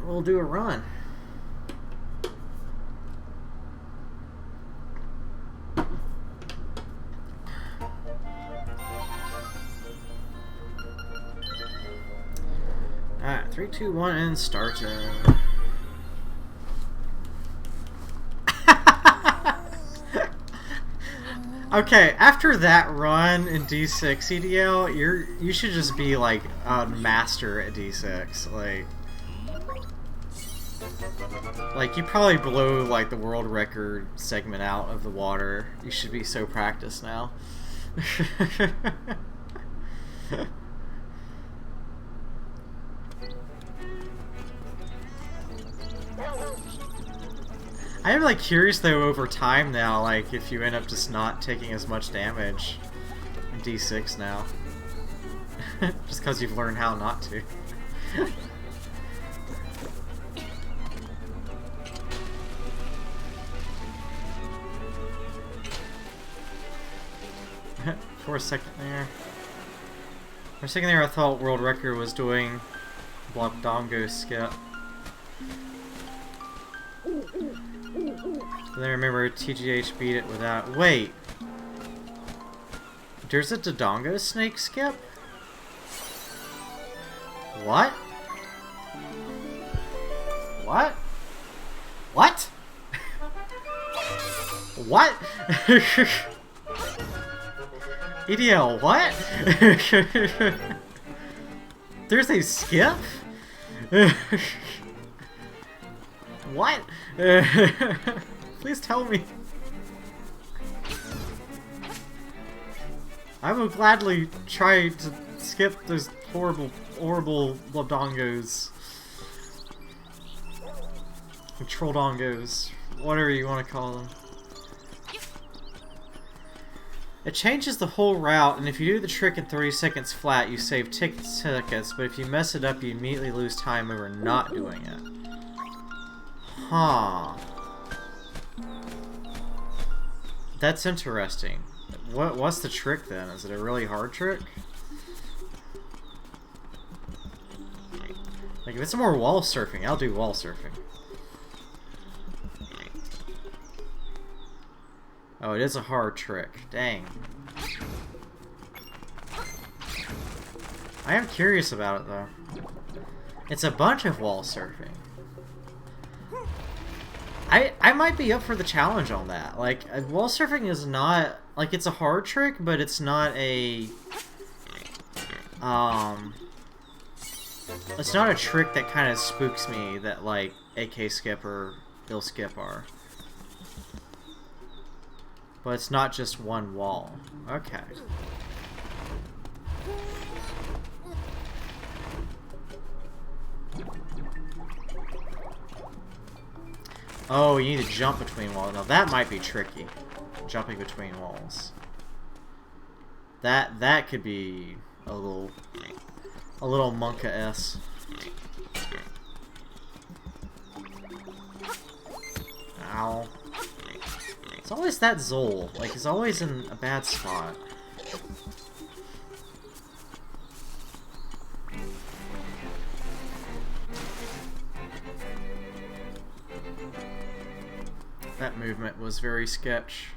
we'll do a run. Alright, 3, 2, 1, and start. Okay, after that run in D6 EDL, you should just be like a master at D6. Like you probably blow like the world record segment out of the water. You should be so practiced now. I am like curious though over time now, like if you end up just not taking as much damage in D6 now. Just because you've learned how not to. For a second there I thought world record was doing Blobdongo skip. And then I remember TGH beat it without. Wait! There's a Dodongo snake skip? What? What? What? What? EDL, what? There's a skip? What? Please tell me. I will gladly try to skip those horrible Blobdongos. Trolldongos. Whatever you want to call them. It changes the whole route, and if you do the trick in 30 seconds flat, you save 10 seconds, but if you mess it up, you immediately lose time over not doing it. Huh. That's interesting. What's the trick then? Is it a really hard trick? Like if it's more wall surfing, I'll do wall surfing. Oh, it is a hard trick. Dang. I am curious about it though. It's a bunch of wall surfing. I might be up for the challenge on that. Like, wall surfing is not... Like, it's a hard trick, but it's not a... It's not a trick that kind of spooks me that, like, AK skip or Bill skip are. But it's not just one wall. Okay. Oh, you need to jump between walls. Now that might be tricky. Jumping between walls. That could be a little Monka-esque. Ow. It's always that Zol. Like, he's always in a bad spot. That movement was very sketch.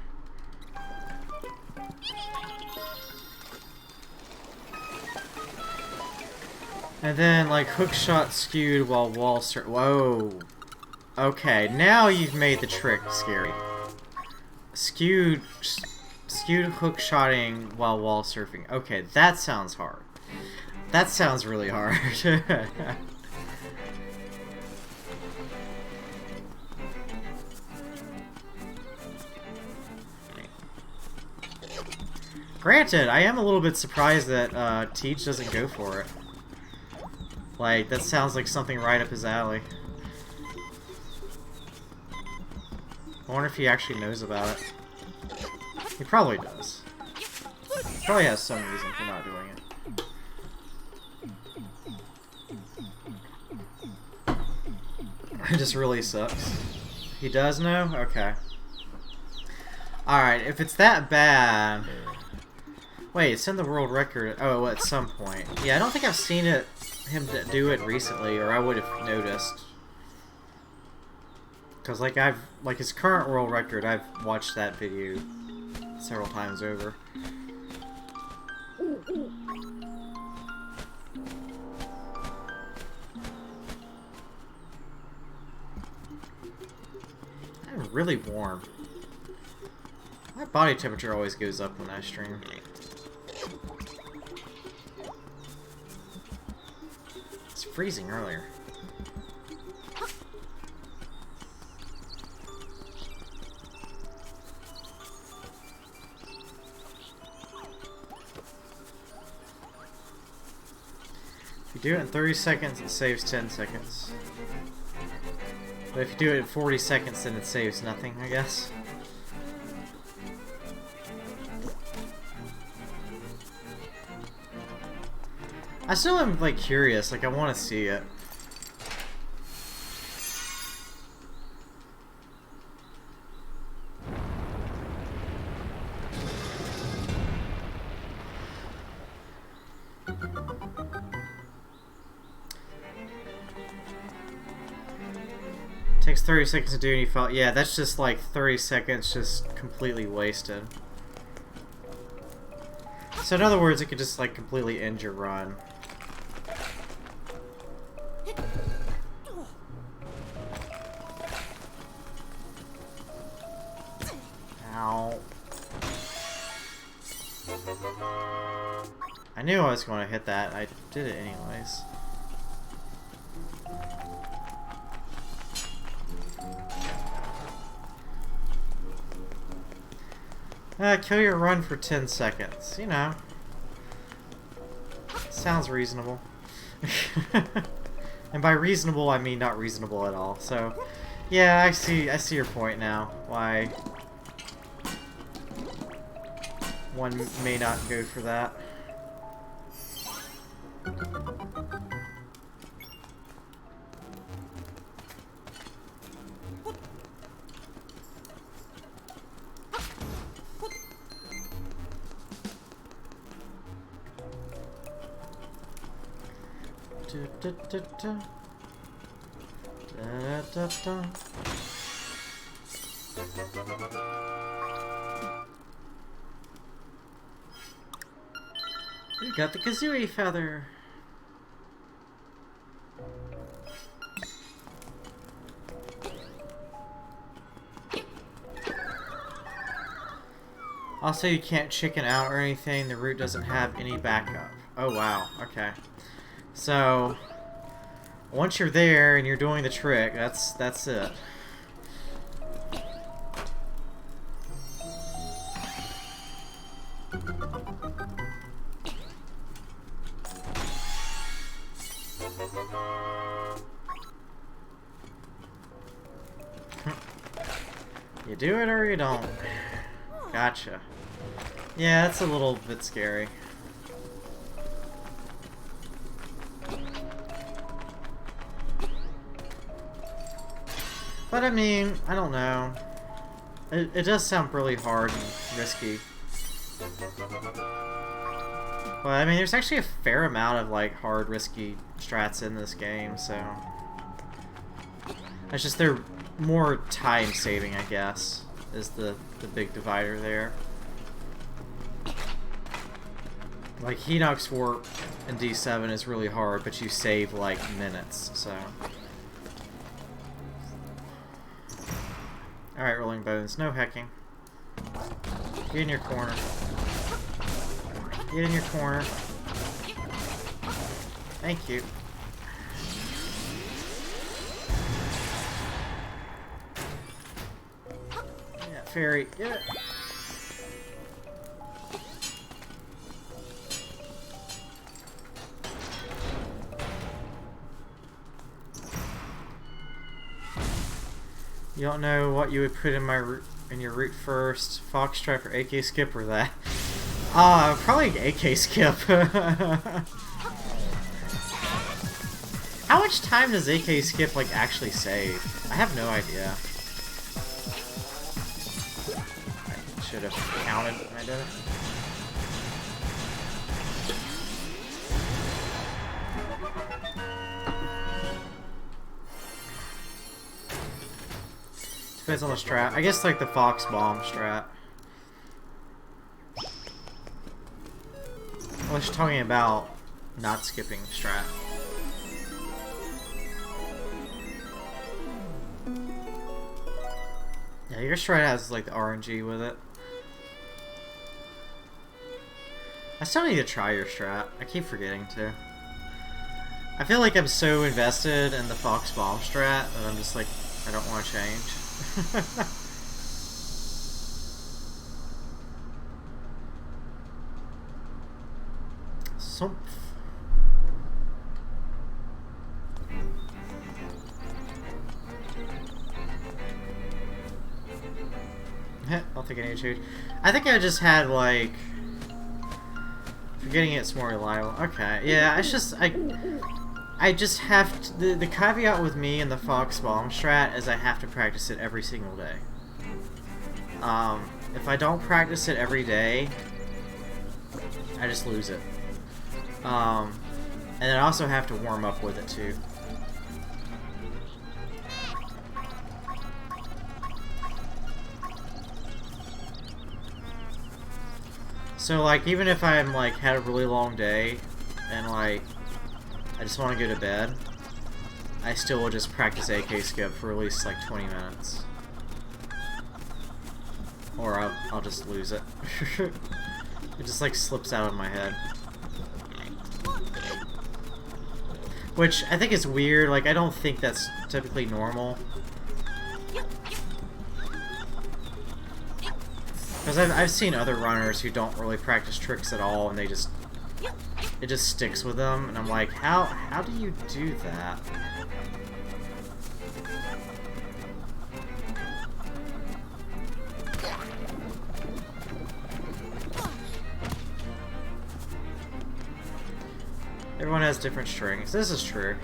And then, like, hook shot skewed while wall whoa. Okay, now you've made the trick scary. Skewed hook shotting while wall surfing. Okay, that sounds hard. That sounds really hard. Granted, I am a little bit surprised that Teach doesn't go for it. Like, that sounds like something right up his alley. I wonder if he actually knows about it. He probably does. He probably has some reason for not doing it. It just really sucks. He does know? Okay. Alright, if it's that bad... Wait, it's in the world record. Oh, at some point. Yeah, I don't think I've seen him do it recently, or I would have noticed. Because, like, his current world record, I've watched that video several times over. I'm really warm. My body temperature always goes up when I stream. It's freezing earlier. If you do it in 30 seconds, it saves 10 seconds. But if you do it in 40 seconds, then it saves nothing, I guess. I still am, like, curious. Like, I want to see it. Takes 30 seconds to do and you fall. Yeah, that's just like 30 seconds just completely wasted. So in other words, it could just like completely end your run. Ow. I knew I was going to hit that. I did it anyways. Kill your run for 10 seconds. You know. Sounds reasonable. And by reasonable, I mean not reasonable at all. So, yeah, I see your point now. Why one may not go for that. Da, da, da. Da, da, da. We got the kazooie feather. Also, you can't chicken out or anything. The route doesn't have any backup. Oh wow. Okay. So once you're there and you're doing the trick, that's it. You do it or you don't. Gotcha. Yeah, that's a little bit scary. But I mean, I don't know. It does sound really hard and risky. But I mean, there's actually a fair amount of like hard, risky strats in this game, so it's just they're more time saving, I guess, is the big divider there. Like Hinox warp in D7 is really hard, but you save like minutes, so. Alright, Rolling Bones, no hecking. Get in your corner. Get in your corner. Thank you. Yeah, fairy, get it. You don't know what you would put in your route first, Foxtrot or AK skip or that? Probably AK skip. How much time does AK skip like actually save? I have no idea. I should have counted when I did it. Depends on the strat. I guess like the Fox Bomb strat. Unless you're talking about not skipping strat. Yeah, your strat has like the RNG with it. I still need to try your strat. I keep forgetting to. I feel like I'm so invested in the Fox Bomb strat that I'm just like, I don't want to change. Sumph. I don't think I need to change. I think I just had like... Forgetting it's more reliable. Okay, yeah, it's just... I just have to... The caveat with me and the Fox Bomb strat is I have to practice it every single day. If I don't practice it every day, I just lose it. And then I also have to warm up with it too. So like, even if I'm like had a really long day and like I just want to go to bed, I still will just practice AK skip for at least like 20 minutes. Or I'll just lose it. It just like slips out of my head. Which I think is weird, like I don't think that's typically normal. Because I've seen other runners who don't really practice tricks at all and they just... It just sticks with them, and I'm like, how do you do that? Everyone has different strings. This is true.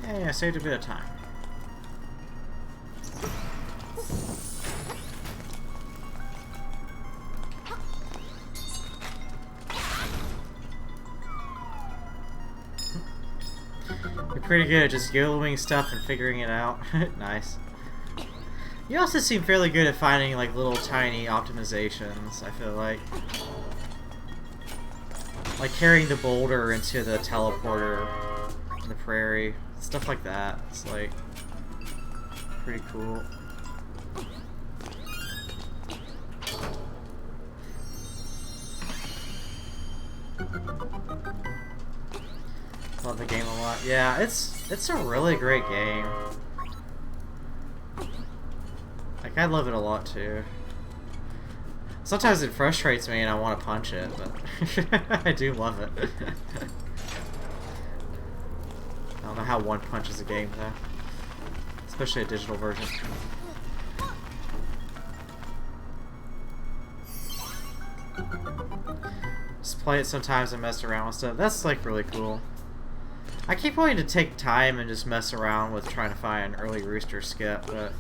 Hey, I saved a bit of time. You're pretty good at just YOLOing stuff and figuring it out. Nice. You also seem fairly good at finding like little tiny optimizations, I feel like. Like carrying the boulder into the teleporter in the prairie. Stuff like that. It's like pretty cool. Love the game a lot. Yeah, it's a really great game. Like I love it a lot too. Sometimes it frustrates me and I want to punch it, but I do love it. I don't know how one punches a game though, especially a digital version. Just play it sometimes and mess around with stuff. That's like really cool. I keep wanting to take time and just mess around with trying to find an early rooster skip, but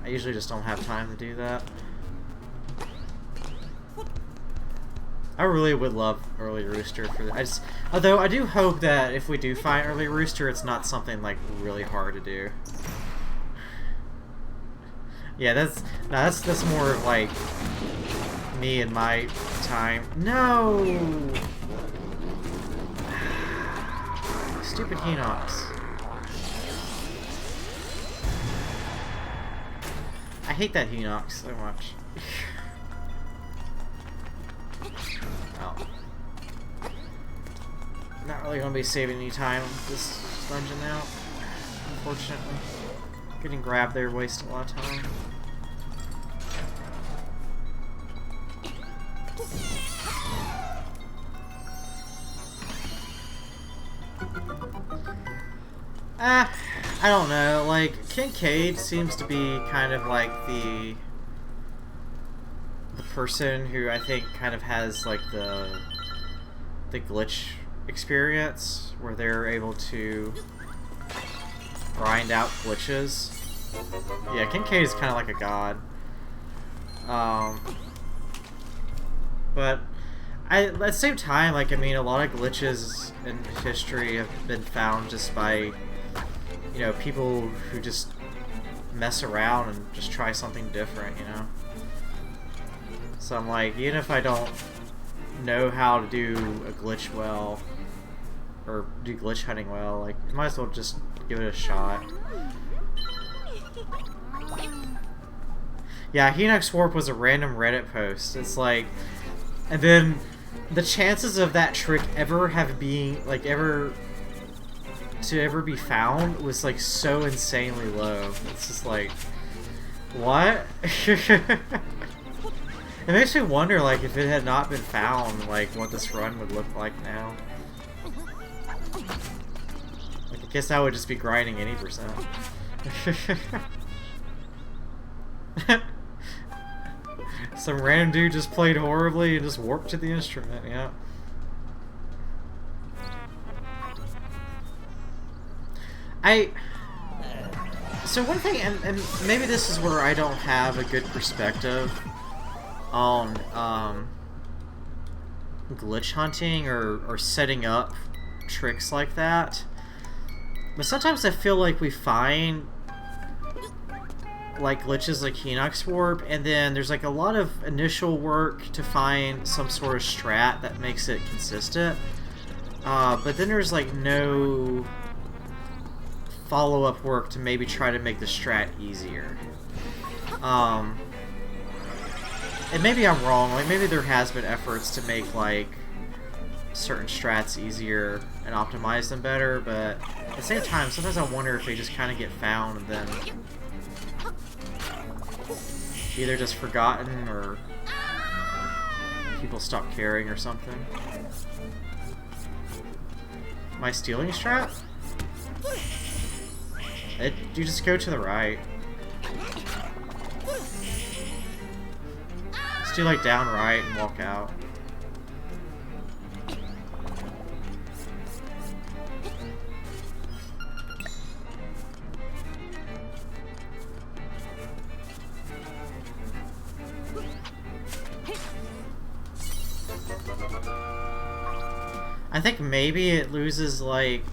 I usually just don't have time to do that. I really would love early rooster for that. Although I do hope that if we do find early rooster, it's not something like really hard to do. Yeah, that's more of like me and my time. No, stupid Hinox. I hate that Hinox so much. Oh. Not really going to be saving any time with this dungeon now, unfortunately. Getting grabbed there wastes a lot of time. I don't know, like, Kincaid seems to be kind of like the person who I think kind of has like the glitch experience where they're able to grind out glitches. Yeah, Kincaid is kind of like a god. But at the same time, like, I mean, a lot of glitches in history have been found just by, you know, people who just mess around and just try something different, you know? So I'm like, even if I don't know how to do a glitch well, or do glitch hunting well, like, you might as well just give it a shot. Yeah, Hinox Warp was a random Reddit post. It's like, and then the chances of that trick ever be found was like so insanely low. It's just like, what? It makes me wonder, like, if it had not been found, like, what this run would look like now. Like, I guess I would just be grinding any percent. Some random dude just played horribly and just warped to the instrument, yeah. So one thing, and maybe this is where I don't have a good perspective on glitch hunting or setting up tricks like that, but sometimes I feel like we find like glitches like Hinox Warp, and then there's like a lot of initial work to find some sort of strat that makes it consistent, but then there's like no follow-up work to maybe try to make the strat easier. And maybe I'm wrong, like maybe there has been efforts to make like certain strats easier and optimize them better, but at the same time sometimes I wonder if they just kind of get found and then either just forgotten or people stop caring or something. Am I stealing a strat? You just go to the right. Just do like down right and walk out. I think maybe it loses like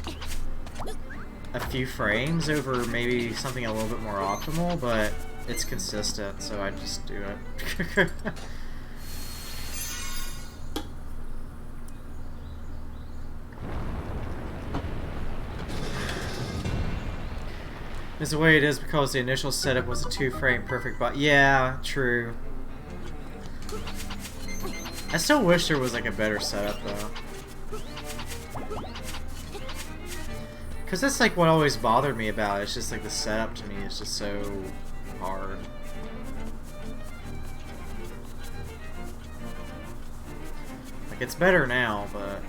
a few frames over maybe something a little bit more optimal, but it's consistent, so I just do it. It's the way it is because the initial setup was a 2-frame perfect bot. Yeah, true. I still wish there was like a better setup though. Because that's like what always bothered me about it. It's just like the setup to me is just so hard. Like it's better now, but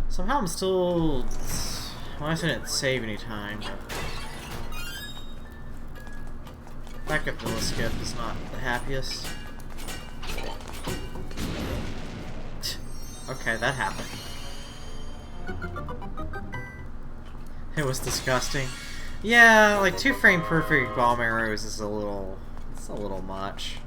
somehow I'm still, well, I didn't save any time, but backup little skip is not the happiest. Okay, that happened. It was disgusting. Yeah, like 2-frame perfect bomb arrows is it's a little much.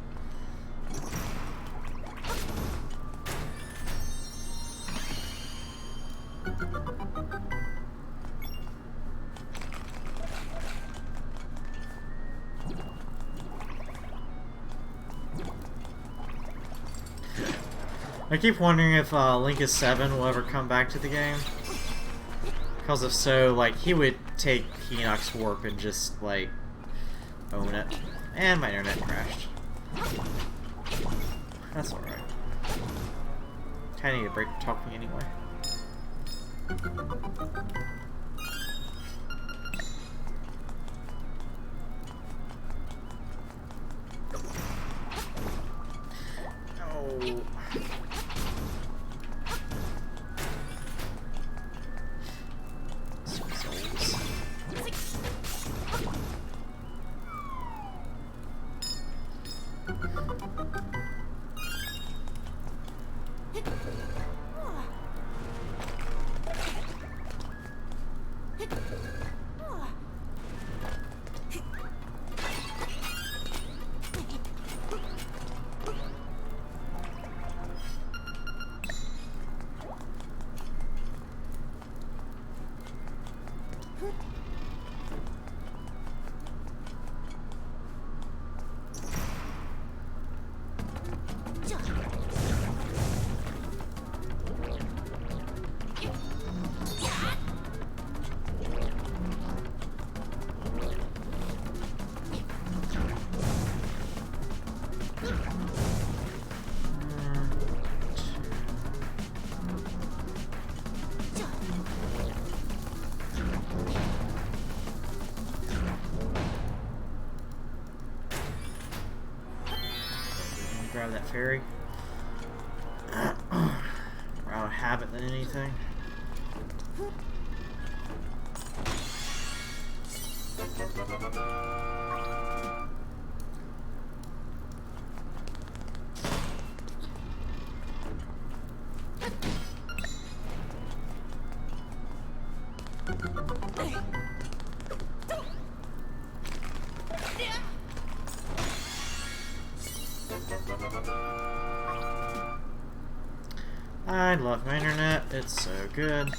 I keep wondering if Linkus 7 will ever come back to the game. Because if so, like, he would take Hinox Warp and just, like, own it. And my internet crashed. That's alright. Kinda need a break talking anyway. Oh. grab that fairy. Rather have it than anything. I love my internet, it's so good.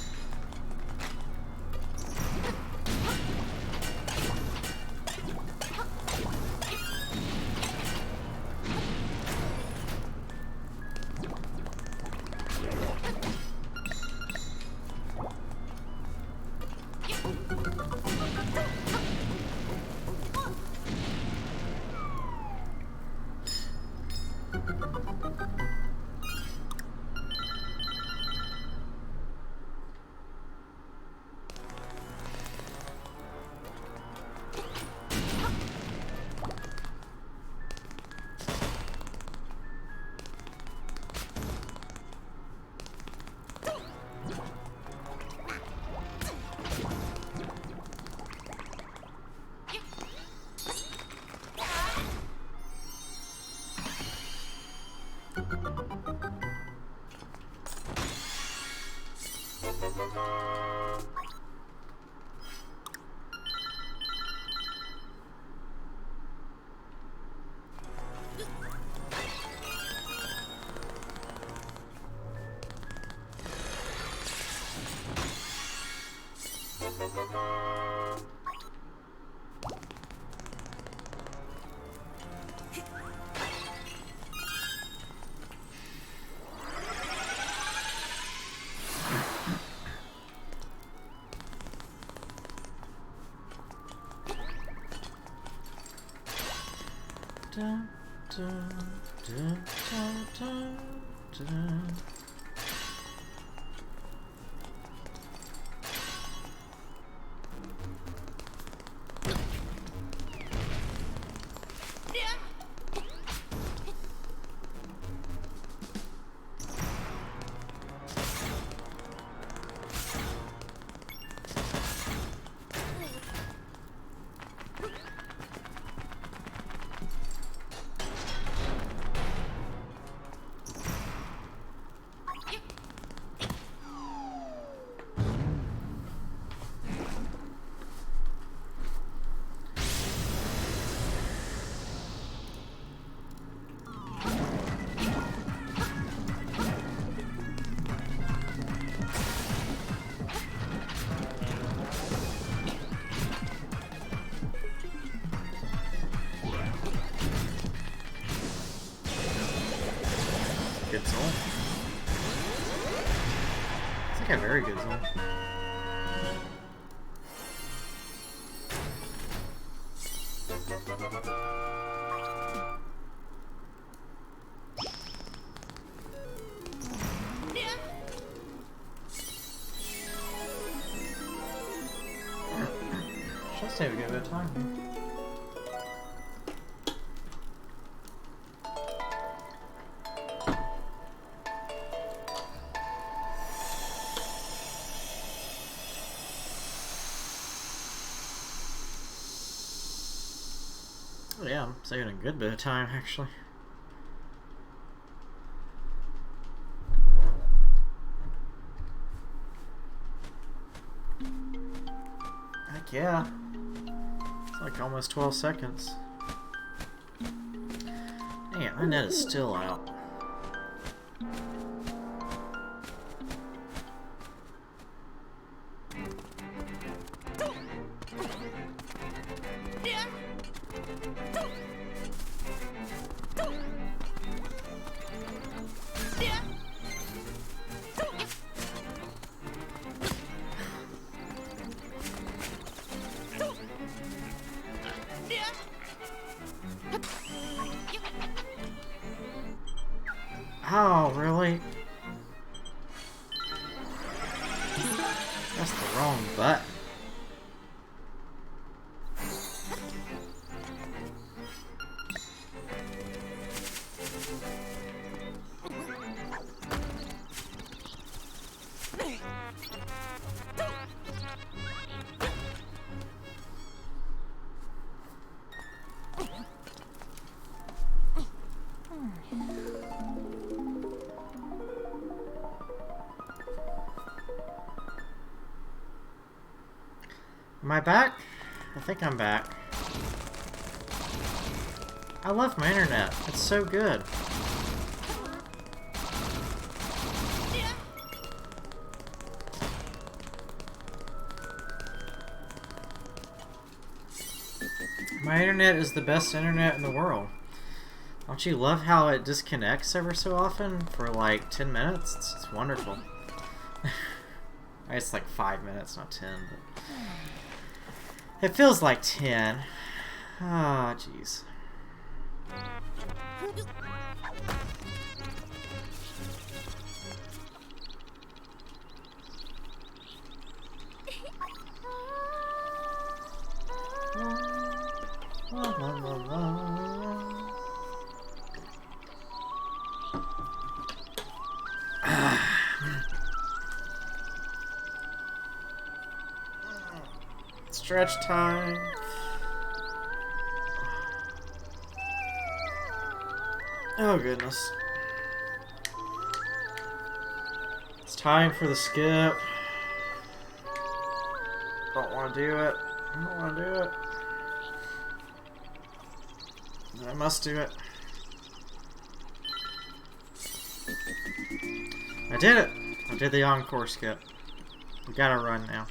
Dun, dun, dun, dun, dun, dun. Good zone. It's like a very good zone. Should save a good bit of time here. Oh yeah, I'm saving a good bit of time actually. Heck yeah. It's like almost 12 seconds. Dang it, my net is still out. Oh, really? That's the wrong button. Am I back? I think I'm back. I love my internet. It's so good. My internet is the best internet in the world. Don't you love how it disconnects ever so often for like 10 minutes? It's wonderful. It's like 5 minutes, not 10. But it feels like 10. Ah, oh, jeez. La, la, la, la. Stretch time. Oh goodness. It's time for the skip. Don't want to do it. I don't want to do it. I must do it. I did it! I did the encore skip. We gotta run now.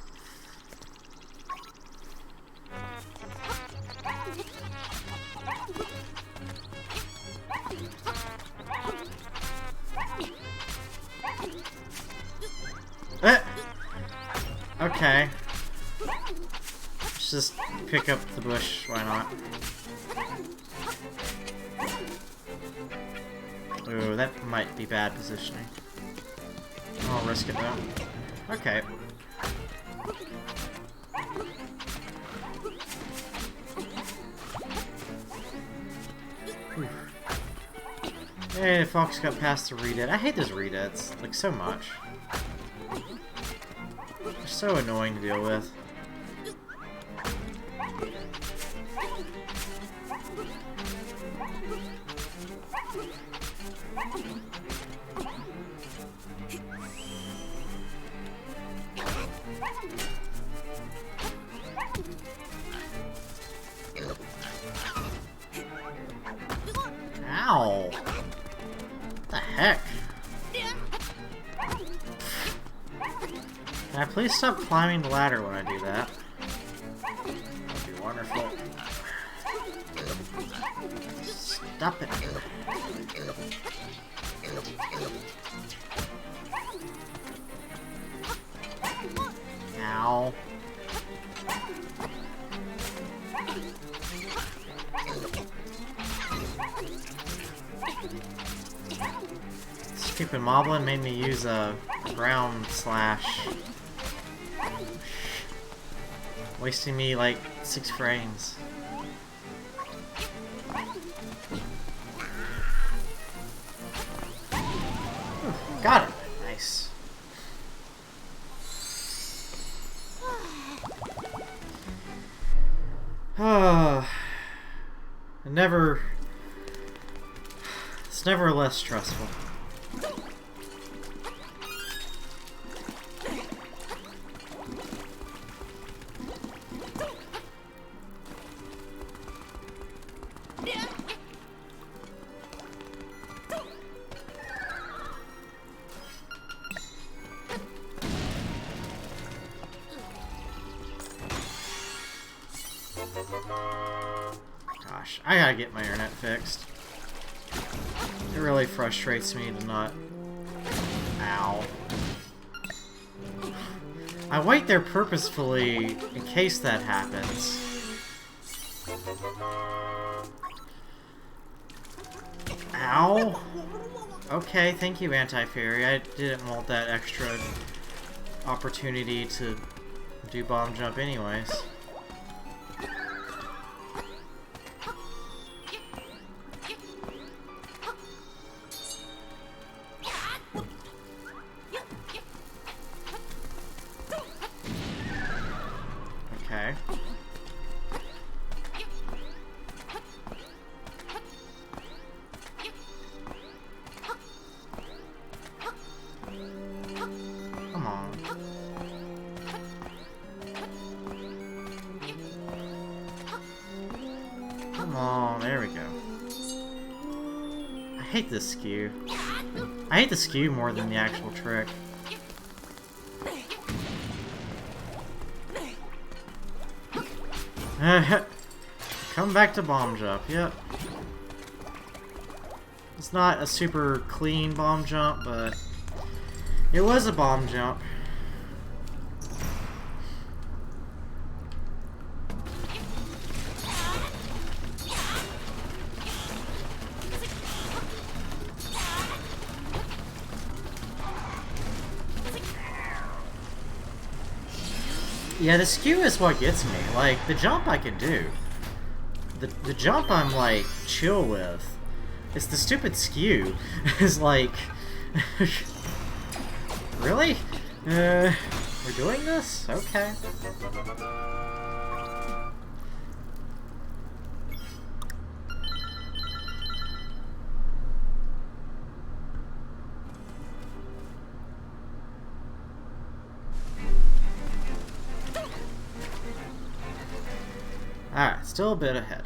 Okay. Let's just pick up the bush, why not? Ooh, that might be bad positioning. I'll risk it though. Okay. Hey, Fox got past the redead. I hate those redeads, like, so much. They're so annoying to deal with. Ow! What the heck? Can I please stop climbing the ladder when I do that? That'd be wonderful. Stop it. Ow. Stupid moblin made me use a ground slash. Wasting me like 6 frames. Ooh, got it. Nice. It's never less stressful. Gosh, I gotta get my internet fixed. It really frustrates me to not... Ow. I wait there purposefully in case that happens. Ow. Okay, thank you, Anti-Fairy. I didn't want that extra opportunity to do bomb jump anyways. Okay. Come on. Oh, there we go. I hate this skew. I hate the skew more than the actual trick. Come back to bomb jump, yep. It's not a super clean bomb jump, but it was a bomb jump. Yeah, the skew is what gets me. Like, the jump I can do. The jump I'm, like, chill with. It's the stupid skew. It's like... Really? We're doing this? Okay. Alright, still a bit ahead.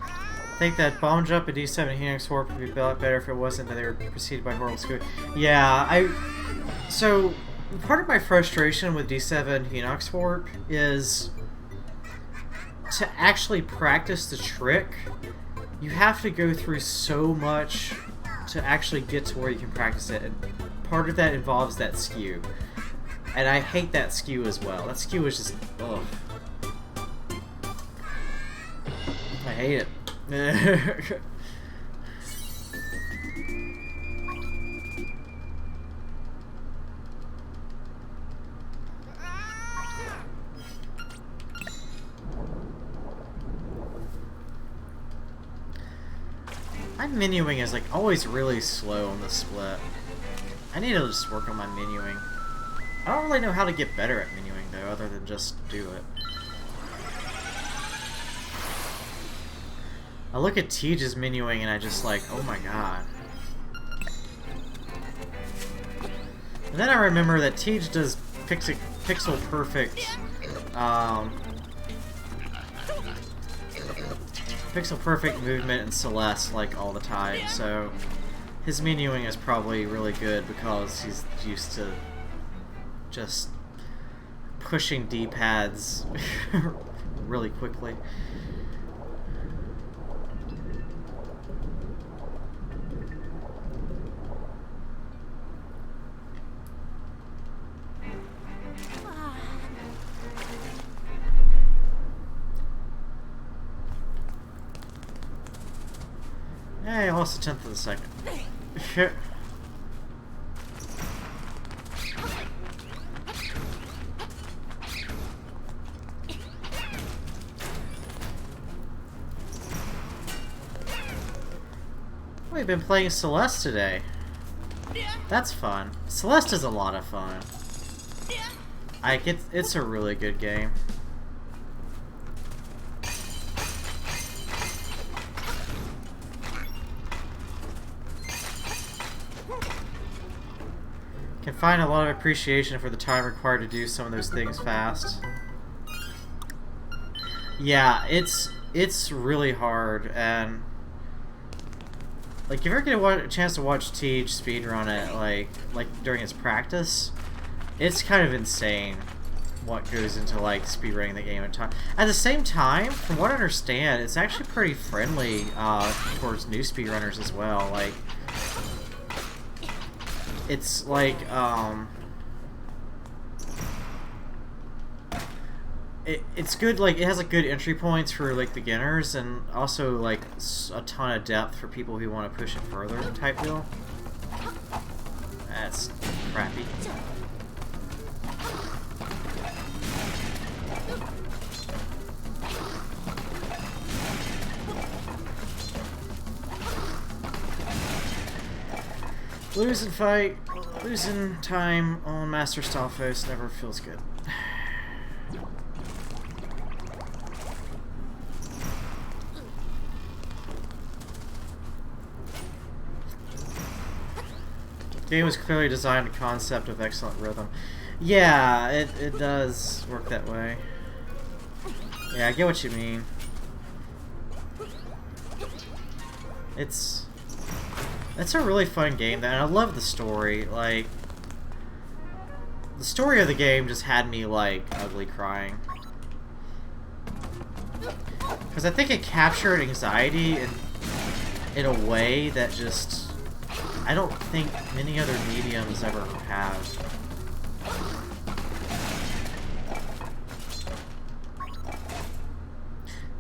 I think that bomb jump at D7 Hinox Warp would be a lot better if it wasn't that they were preceded by horrible skew. Yeah, so, part of my frustration with D7 Hinox Warp is to actually practice the trick, you have to go through so much to actually get to where you can practice it, and part of that involves that skew. And I hate that skew as well. That skew is just, ugh. I hate it. My menuing is like always really slow on the split. I need to just work on my menuing. I don't really know how to get better at menuing though, other than just do it. I look at Tiege's menuing and I just like, oh my god. And then I remember that Tiege does pixel perfect, pixel perfect movement in Celeste like all the time, so his menuing is probably really good because he's used to just pushing D-pads really quickly. Hey, I lost a tenth of a second. We've been playing Celeste today. That's fun. Celeste is a lot of fun. It's a really good game. Can find a lot of appreciation for the time required to do some of those things fast. Yeah, it's really hard, and like if you ever get a chance to watch Tiege speedrun it, like during his practice, it's kind of insane what goes into like speedrunning the game in time. At the same time, from what I understand, it's actually pretty friendly towards new speedrunners as well. Like, it's like it's good. Like, it has like good entry points for like beginners, and also like a ton of depth for people who want to push it further, type deal. That's crappy. Losing fight, losing time on Master Stalfos never feels good. The game was clearly designed a concept of excellent rhythm. Yeah, it does work that way. Yeah, I get what you mean. It's a really fun game, and I love the story. Like, the story of the game just had me, like, ugly crying. Because I think it captured anxiety in a way that just, I don't think many other mediums ever have.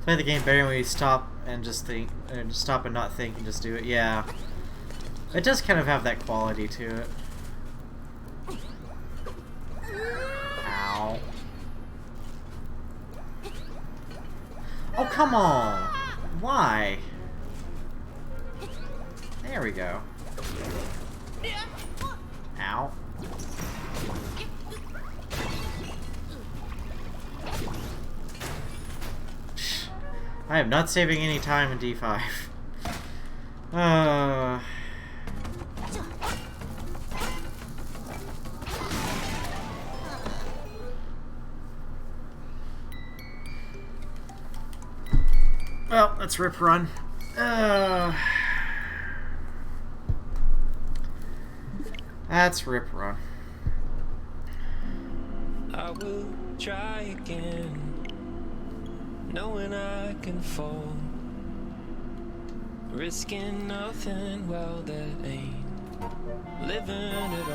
Play the game better when you stop and just think, and stop and not think and just do it. Yeah, it does kind of have that quality to it. Ow! Oh, come on! Why? There we go. Ow. I am not saving any time in D5. Well, let's rip run. That's rip run. I will try again, knowing I can fall, risking nothing, well that ain't living at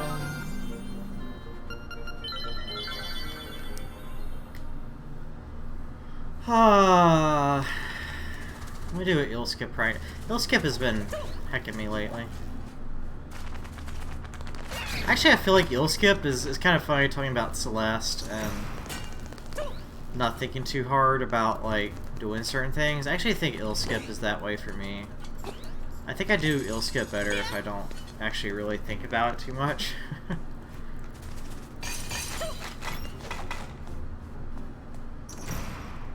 all. Let me do an ill skip right. Ill skip has been hecking me lately. Actually, I feel like ill skip is kind of funny talking about Celeste and not thinking too hard about, like, doing certain things. I actually think ill skip is that way for me. I think I do ill skip better if I don't actually really think about it too much.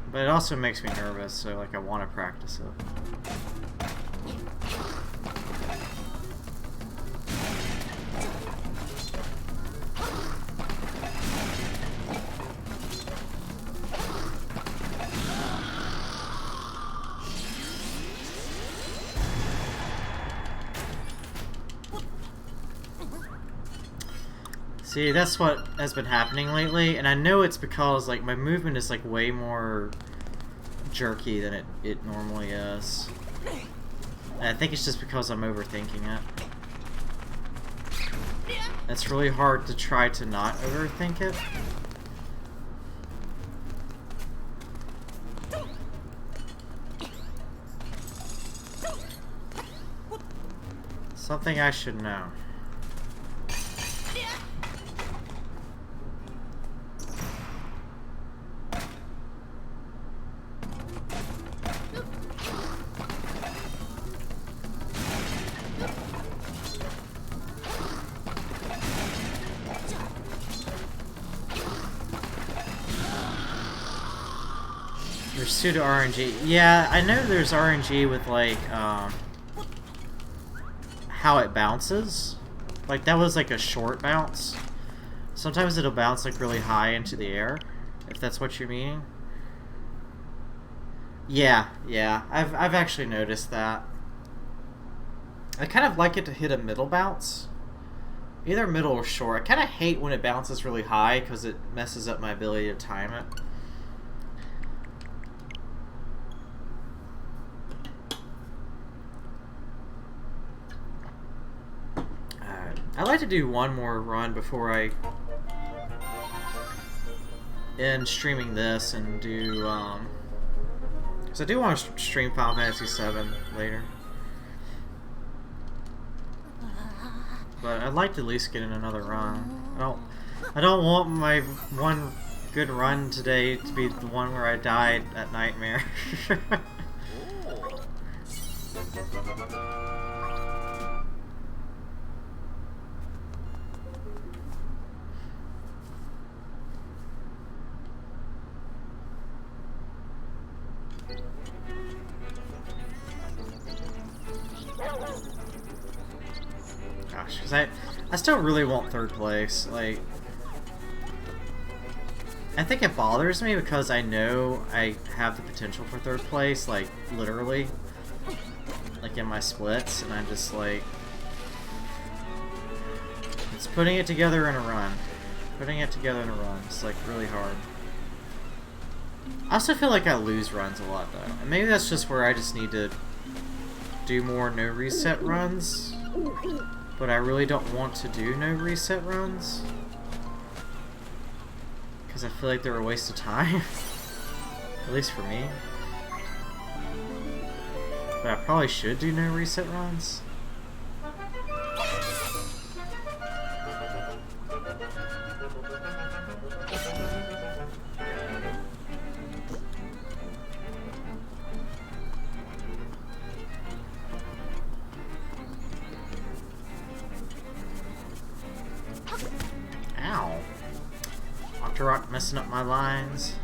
But it also makes me nervous, so, like, I want to practice it. See, that's what has been happening lately, and I know it's because, like, my movement is, like, way more jerky than it normally is. And I think it's just because I'm overthinking it. It's really hard to try to not overthink it. Something I should know. There's pseudo RNG. Yeah, I know there's RNG with, like, how it bounces. Like, that was like a short bounce. Sometimes it'll bounce, like, really high into the air, if that's what you're meaning. Yeah, I've actually noticed that. I kind of like it to hit a middle bounce. Either middle or short. I kind of hate when it bounces really high because it messes up my ability to time it. I'd like to do one more run before I end streaming this and do, because I do want to stream Final Fantasy VII later. But I'd like to at least get in another run. I don't want my one good run today to be the one where I died at Nightmare. Gosh, because I still really want third place. Like, I think it bothers me because I know I have the potential for third place, like, literally. Like, in my splits, and I'm just like... It's putting it together in a run. Putting it together in a run. It's, like, really hard. I also feel like I lose runs a lot, though. And maybe that's just where I just need to do more no reset runs. But I really don't want to do no reset runs. Because I feel like they're a waste of time. At least for me. But I probably should do no reset runs. Ow. Octorok messing up my lines.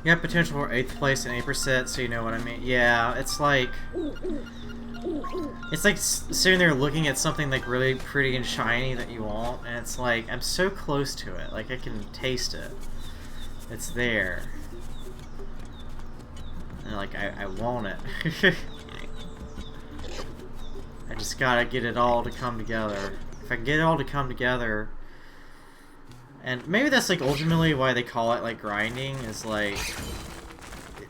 You have potential for 8th place and 8%, so you know what I mean. Yeah, it's like sitting there looking at something like really pretty and shiny that you want, and it's like, I'm so close to it. Like, I can taste it. It's there. And like, I want it. I just gotta get it all to come together. If I can get it all to come together... And maybe that's like ultimately why they call it like grinding, is like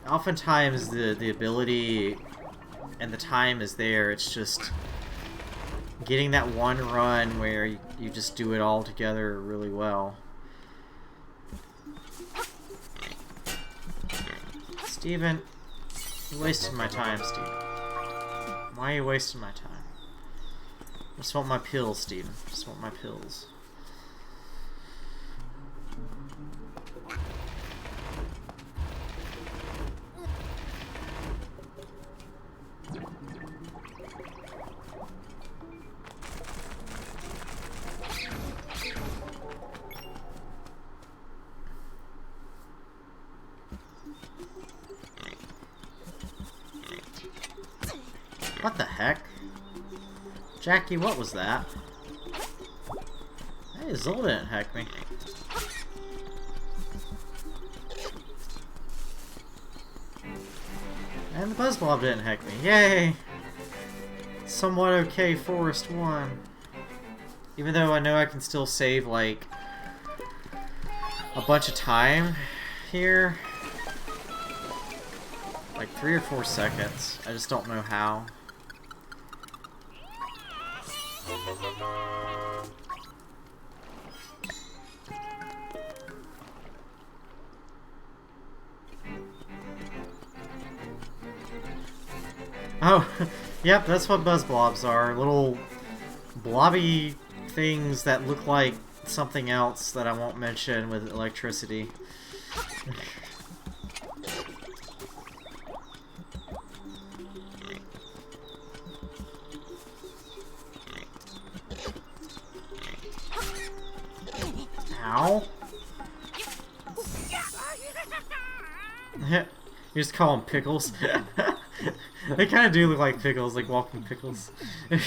oftentimes the ability and the time is there, it's just getting that one run where you just do it all together really well. Steven, you're wasting my time, Steven. Why are you wasting my time? I just want my pills, Steven. I just want my pills. What the heck? Jackie, what was that? Hey, Zol didn't heck me. And the Buzzblob didn't heck me. Yay! Somewhat okay, Forest 1. Even though I know I can still save, like, a bunch of time here. Like 3 or 4 seconds. I just don't know how. Oh, yep, that's what Buzzblobs are. Little blobby things that look like something else that I won't mention with electricity. Ow. You just call them pickles. They kind of do look like pickles, like walking pickles. It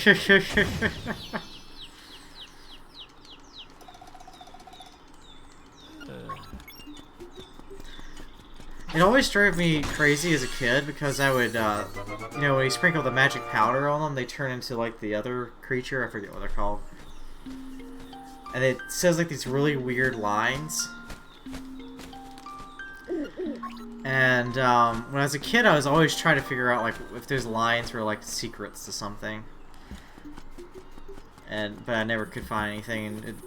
always drove me crazy as a kid because I would, you know, when you sprinkle the magic powder on them, they turn into like the other creature. I forget what they're called. And it says like these really weird lines. And when I was a kid, I was always trying to figure out like if there's lines or like secrets to something. But I never could find anything. And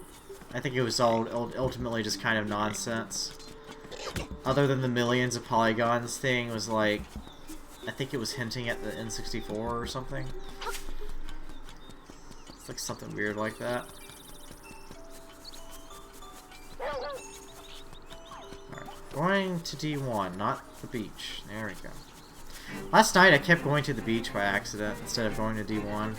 I think it was all ultimately just kind of nonsense. Other than the millions of polygons thing was like, I think it was hinting at the N64 or something. It's like something weird like that. Going to D1, not the beach. There we go. Last night I kept going to the beach by accident instead of going to D1.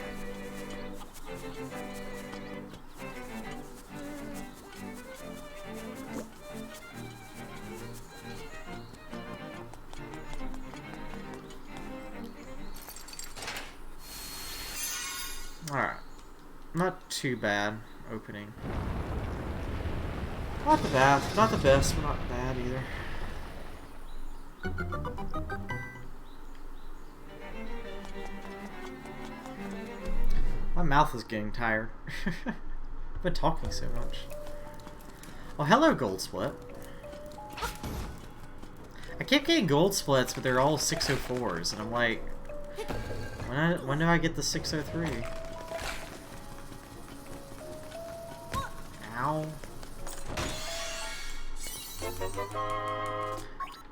Not too bad opening. Not the best, but not bad either. My mouth is getting tired. I've been talking so much. Oh, hello, gold split. I keep getting gold splits, but they're all 604s, and I'm like, when do I get the 603? Ow.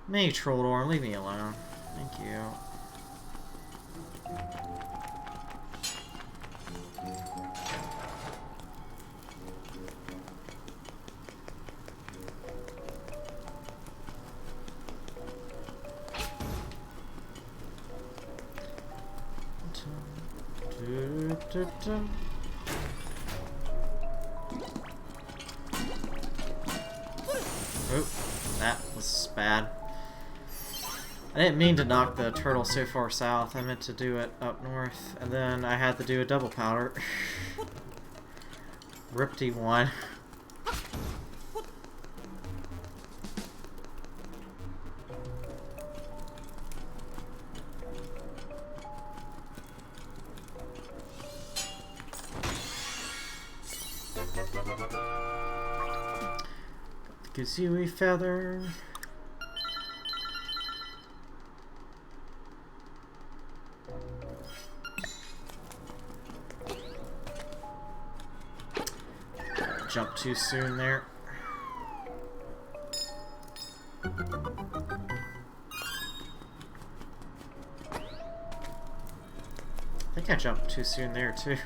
Mini Trolldor, leave me alone. Thank you. Oh, that was bad. I didn't mean to knock the turtle so far south. I meant to do it up north, and then I had to do a double powder. Ripty one. Kazooie feather. Jump too soon there. I think I jumped too soon there too.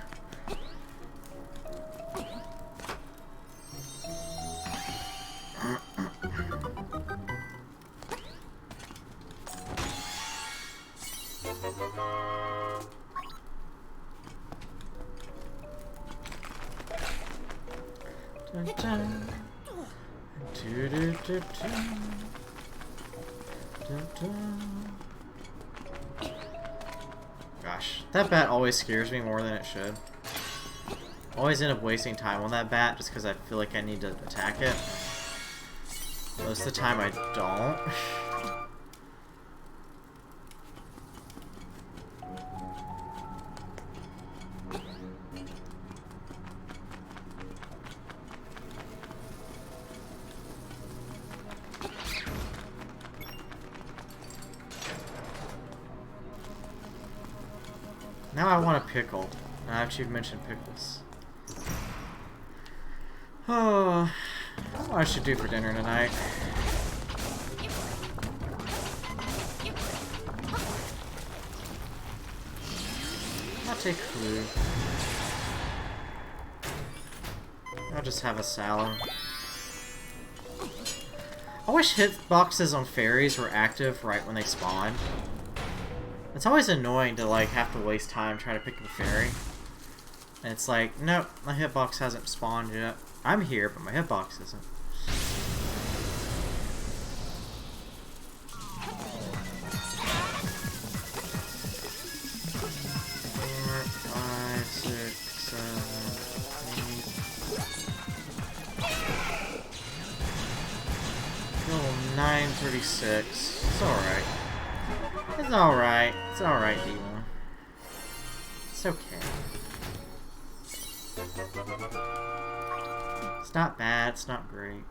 Gosh, that bat always scares me more than it should. Always end up wasting time on that bat just because I feel like I need to attack it. Most of the time I don't. Now I want a pickle. Now that you've mentioned pickles. Oh, I don't know what I should do for dinner tonight. I'll take food. I'll just have a salad. I wish hitboxes on fairies were active right when they spawn. It's always annoying to like have to waste time trying to pick up a fairy. And it's like, nope, my hitbox hasn't spawned yet. I'm here, but my hitbox isn't. 4, 5, 6, 7, 8. Oh, 936. It's alright. It's alright. It's alright, D1. It's okay. It's not bad. It's not great.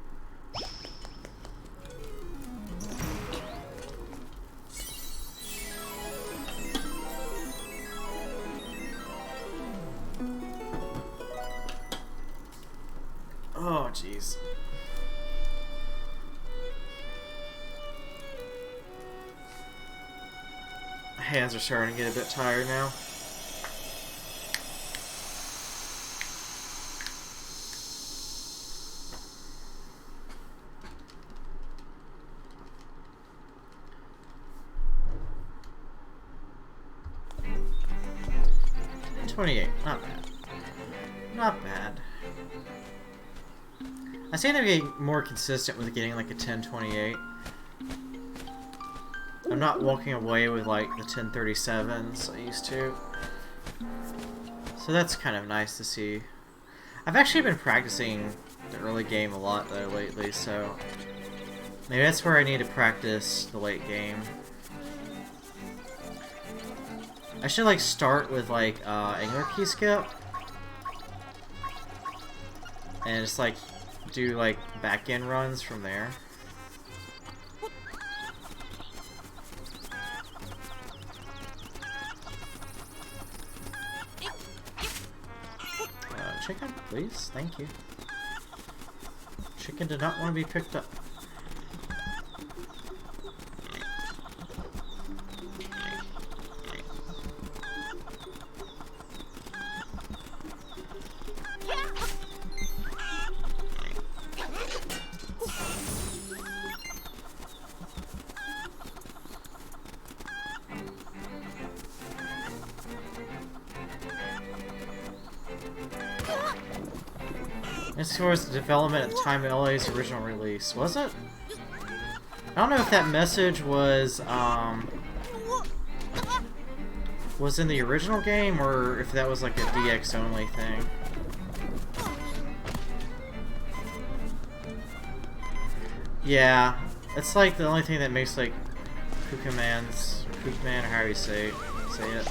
Oh, jeez. Hands are starting to get a bit tired now. $28, not bad. Not bad. I seem to be getting more consistent with getting like a 1028. I'm not walking away with like the 1037s I used to. So that's kind of nice to see. I've actually been practicing the early game a lot though lately, so maybe that's where I need to practice the late game. I should like start with like angular key skip and just like do like back end runs from there. Chicken, please. Thank you. Chicken did not want to be picked up. This was the development at the time of LA's original release. Was it? I don't know if that message was in the original game or if that was like a DX only thing. Yeah, it's like the only thing that makes like Kukuman or however you say it.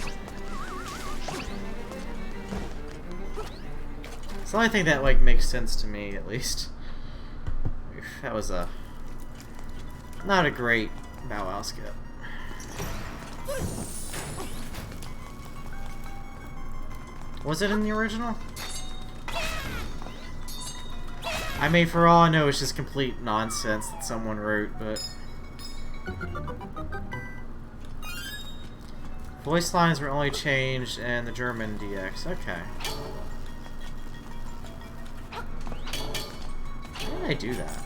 It's the only thing that like makes sense to me, at least. That was not a great Bow Wow skip. Was it in the original? I mean, for all I know, it's just complete nonsense that someone wrote, but voice lines were only changed in the German DX. Okay. How did I do that?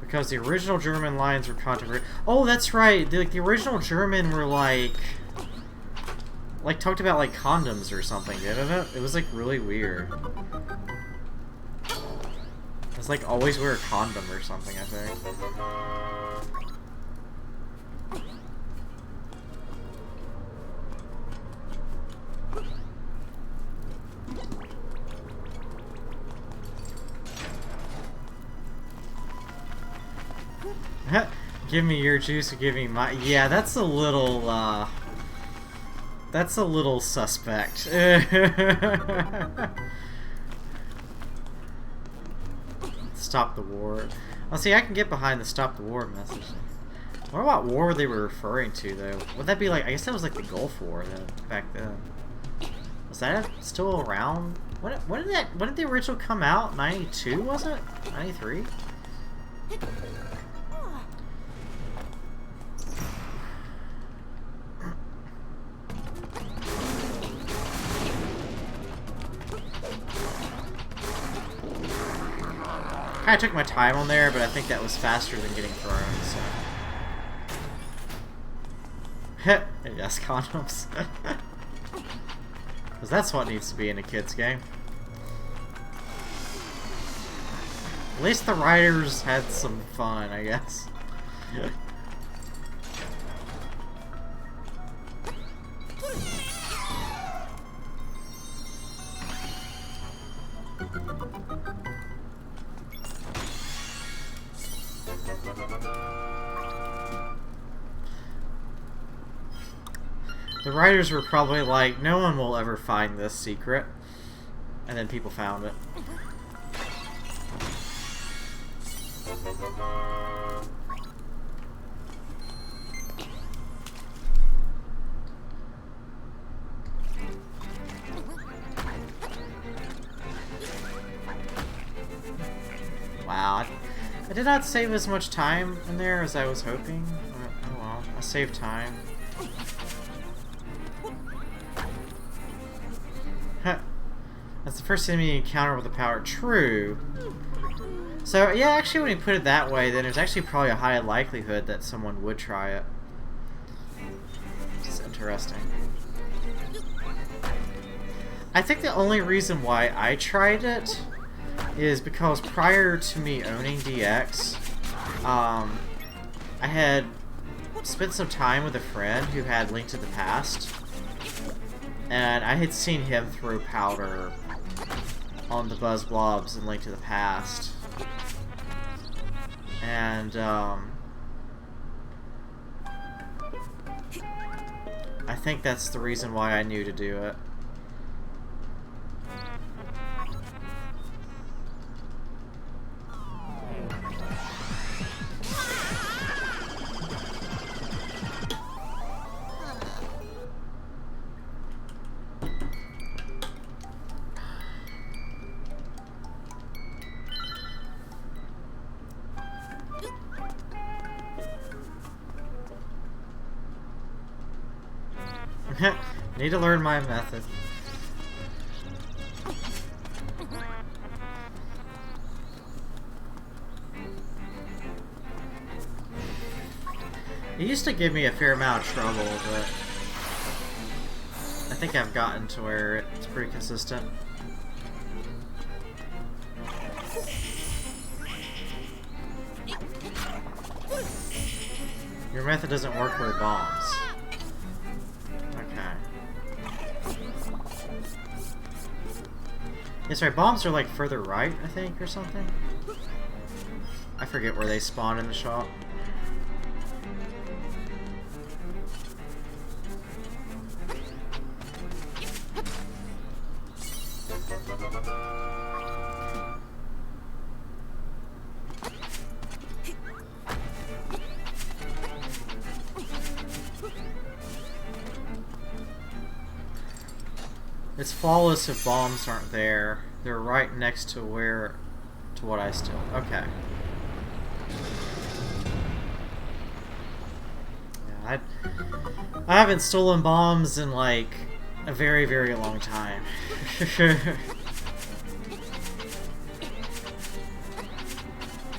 Because the original German lines were controversial. Oh, that's right. The original German were like talked about like condoms or something, didn't it? It was like really weird. It's like always wear a condom or something, I think. Give me your juice or give me my... Yeah, that's a little suspect. Stop the war. Well, see, I can get behind the stop the war message. What about war they were referring to, though? Would that be like... I guess that was like the Gulf War, then, back then. Was that still around? When did the original come out? 92, was it? 93? I took my time on there, but I think that was faster than getting thrown, so... Yes, condoms. Because that's what needs to be in a kid's game. At least the writers had some fun, I guess. The writers were probably like, no one will ever find this secret. And then people found it. Wow. I did not save as much time in there as I was hoping. Oh well, I saved time. That's the first enemy you encounter with the power. True. So, yeah, actually when you put it that way, then there's actually probably a high likelihood that someone would try it. It's interesting. I think the only reason why I tried it is because prior to me owning DX, I had spent some time with a friend who had Link to the Past, and I had seen him throw powder on the Buzz Blobs in Link to the Past. And, I think that's the reason why I knew to do it. Need to learn my method. It used to give me a fair amount of trouble, but I think I've gotten to where it's pretty consistent. Your method doesn't work with bombs. Yeah, sorry, bombs are like further right, I think, or something. I forget where they spawn in the shop. It's flawless if bombs aren't there. They're right next to what I still. Okay. Yeah, I haven't stolen bombs in like a very, very long time.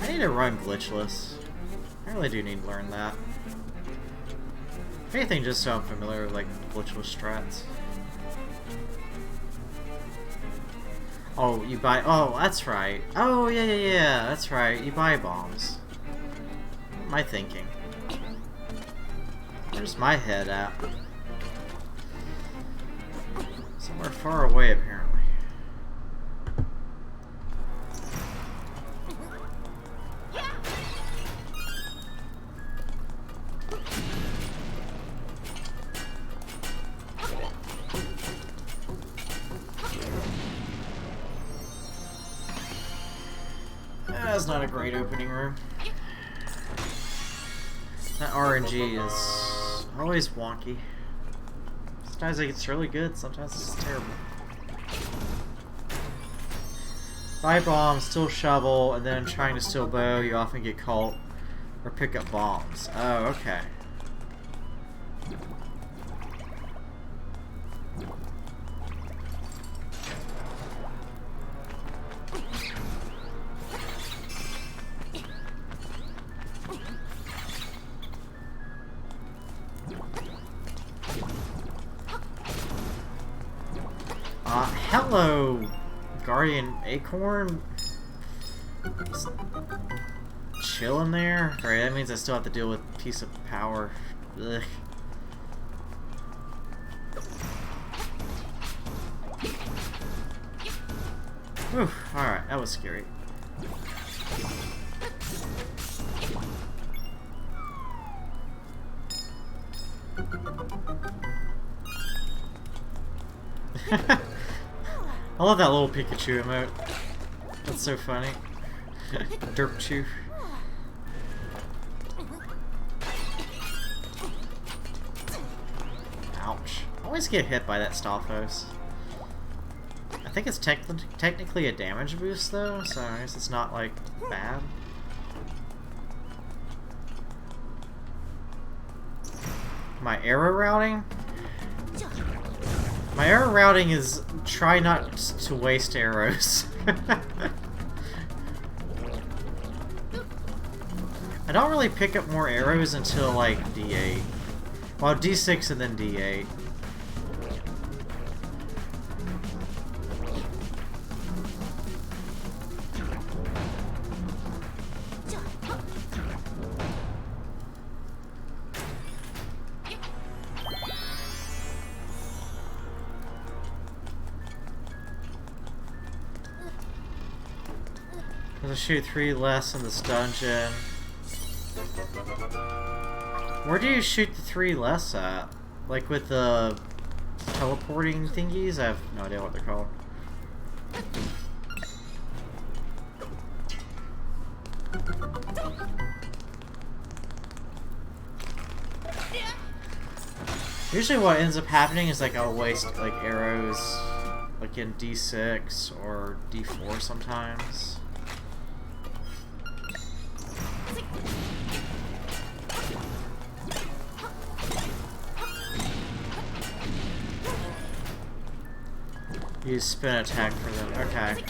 I need to run glitchless. I really do need to learn that. If anything, just so I'm familiar with like glitchless strats. Oh, you buy... Oh, that's right. Oh, yeah, that's right. You buy bombs. What am I thinking? Where's my head at? Somewhere far away, apparently. That's not a great opening room. That RNG is always wonky. Sometimes it's really good, sometimes it's terrible. Buy bomb, steal shovel, and then trying to steal bow, you often get caught or pick up bombs. Oh, okay. Hello, Guardian Acorn. Just chilling there. Right, that means I still have to deal with Piece of Power. Ugh. Whew, alright, that was scary. I love that little Pikachu emote. That's so funny. Derpchu. Ouch. I always get hit by that Stalfos. I think it's technically a damage boost though, so I guess it's not like bad. My arrow routing? My arrow routing is try not to waste arrows. I don't really pick up more arrows until like D8. Well, D6 and then D8. Let's shoot 3 less in this dungeon. Where do you shoot the 3 less at? Like with the teleporting thingies? I have no idea what they're called. Usually what ends up happening is like I'll waste like arrows like in D6 or D4 sometimes. Use spin attack for them. Okay.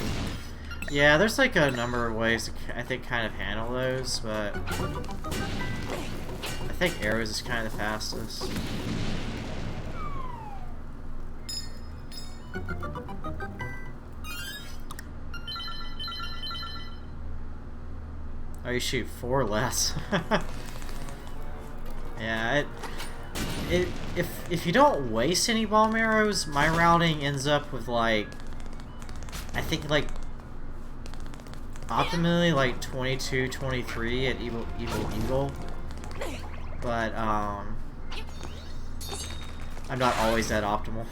Yeah, there's like a number of ways to, I think, kind of handle those, but I think arrows is kind of the fastest. Oh, you shoot 4 less. Yeah, if you don't waste any bomb arrows, my routing ends up with like, I think like optimally like 22, 23 at Evil Eagle. But I'm not always that optimal.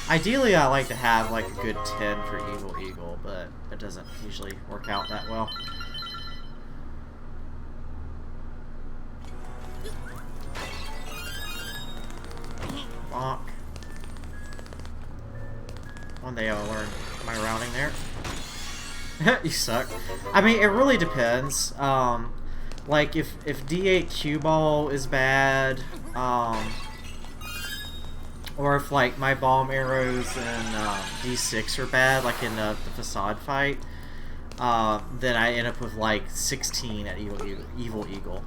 Ideally, I like to have like a good 10 for Evil Eagle, but it doesn't usually work out that well. Bonk. One day I'll learn my routing there. You suck. I mean, it really depends. Like if D8 cue ball is bad, or if like my bomb arrows and D6 are bad, like in the facade fight, then I end up with like 16 at Evil Eagle.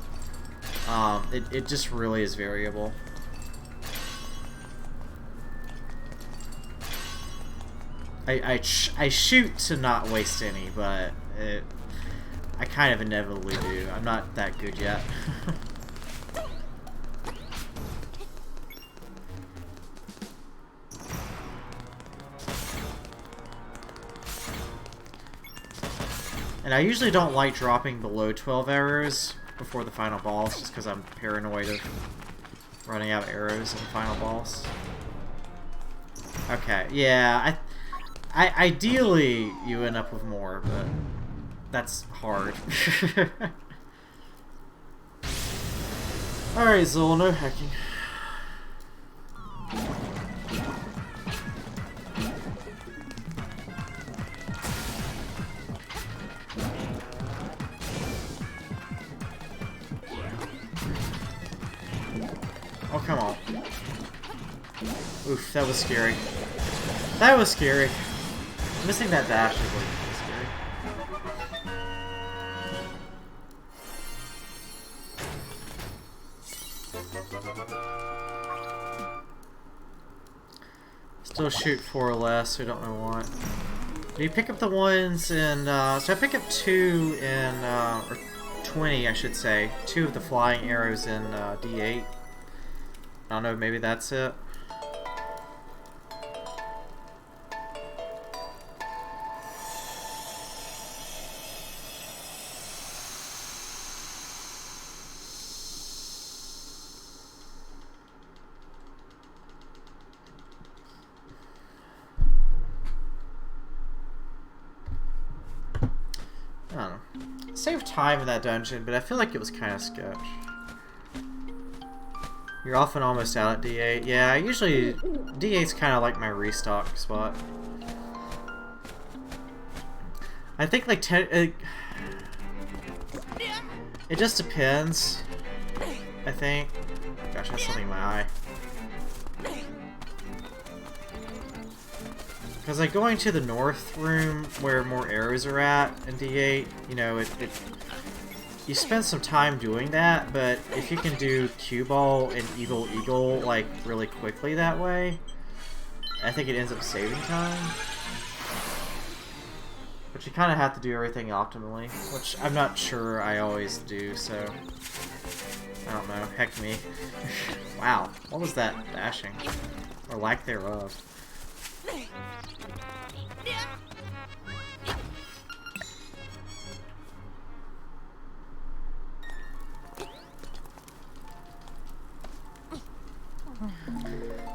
It just really is variable. I shoot to not waste any, but I kind of inevitably do. I'm not that good yet. And I usually don't like dropping below 12 arrows before the final boss, just because I'm paranoid of running out of arrows in the final boss. Okay, yeah, ideally you end up with more, but that's hard. Alright, Zol, no hacking. Oh, come on. Oof, that was scary. That was scary. Missing that dash is really scary. Still shoot 4 or less, we don't know what. Do you pick up the ones in, so I pick up 2 in, or 20 I should say, 2 of the flying arrows in D8. I don't know, maybe that's it. I don't know. Saved time in that dungeon, but I feel like it was kind of sketch. You're often almost out at D8. Yeah, usually D8's kind of like my restock spot. I think like 10. It just depends. I think. Gosh, I have something in my eye. Because like going to the north room where more arrows are at in D8, you know, you spend some time doing that, but if you can do cue ball and Evil Eagle like really quickly that way, I think it ends up saving time. But you kind of have to do everything optimally, which I'm not sure I always do, so I don't know. Heck me. Wow, what was that dashing? Or lack thereof.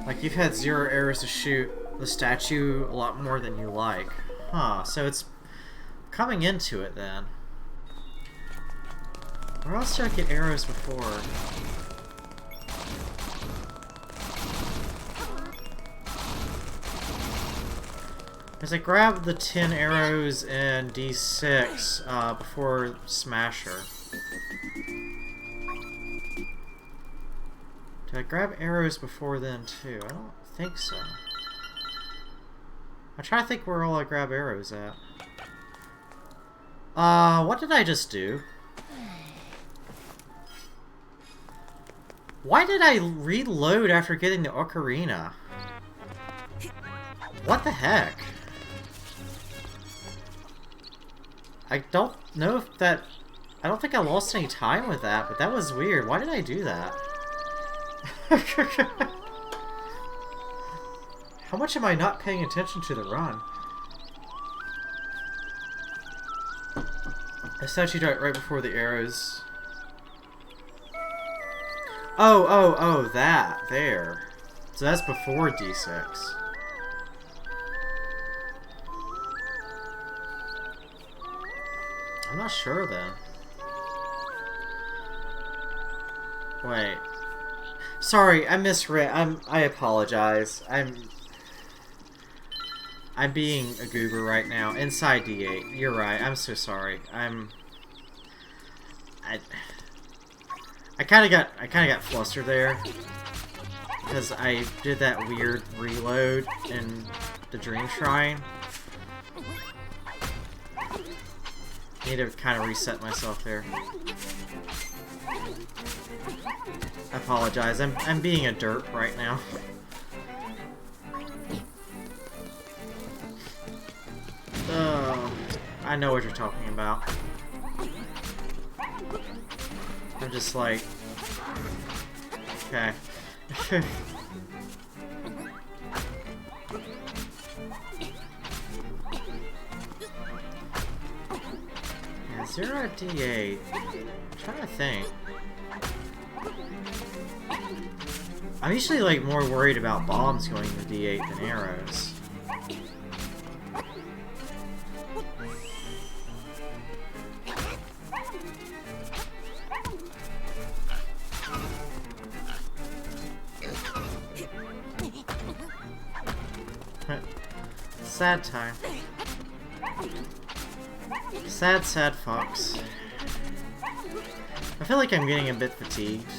Like, you've had 0 arrows to shoot the statue a lot more than you like. Huh, so it's coming into it then. Where else did I get arrows before? Because I grabbed the 10 arrows in D6 before Smasher. Did I grab arrows before then too? I don't think so. I'm trying to think where all I grab arrows at. What did I just do? Why did I reload after getting the ocarina? What the heck? I don't know if that... I don't think I lost any time with that, but that was weird. Why did I do that? How much am I not paying attention to the run? The statue died right before the arrows. Oh, that. There. So that's before D6. I'm not sure then. Wait. Sorry, I misread. I apologize. I'm being a goober right now. Inside D8. You're right. I'm so sorry. I kind of got flustered there because I did that weird reload in the Dream Shrine. Need to kind of reset myself there. I apologize. I'm being a derp right now. Oh, I know what you're talking about. I'm just like, okay. Yeah, 0 at D8. I'm trying to think. I'm usually like more worried about bombs going to D8 than arrows. Sad time. Sad, sad fox. I feel like I'm getting a bit fatigued.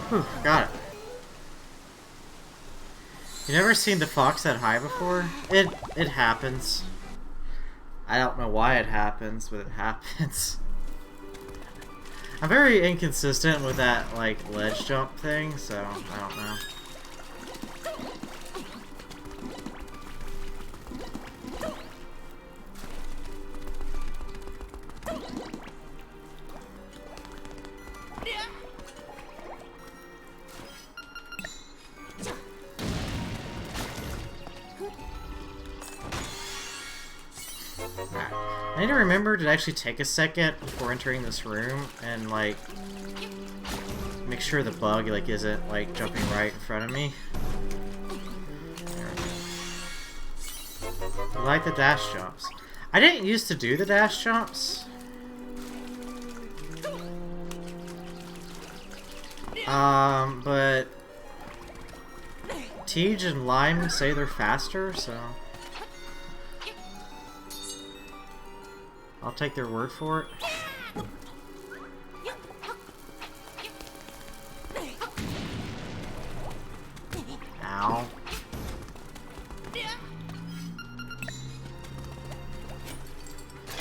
Whew, got it. You never seen the fox that high before? It happens. I don't know why it happens, but it happens. I'm very inconsistent with that, like, ledge jump thing, so I don't know. I need to remember to actually take a second before entering this room and, like, make sure the bug, like, isn't, like, jumping right in front of me. There we go. I like the dash jumps. I didn't used to do the dash jumps. But Tej and Lime say they're faster, so I'll take their word for it.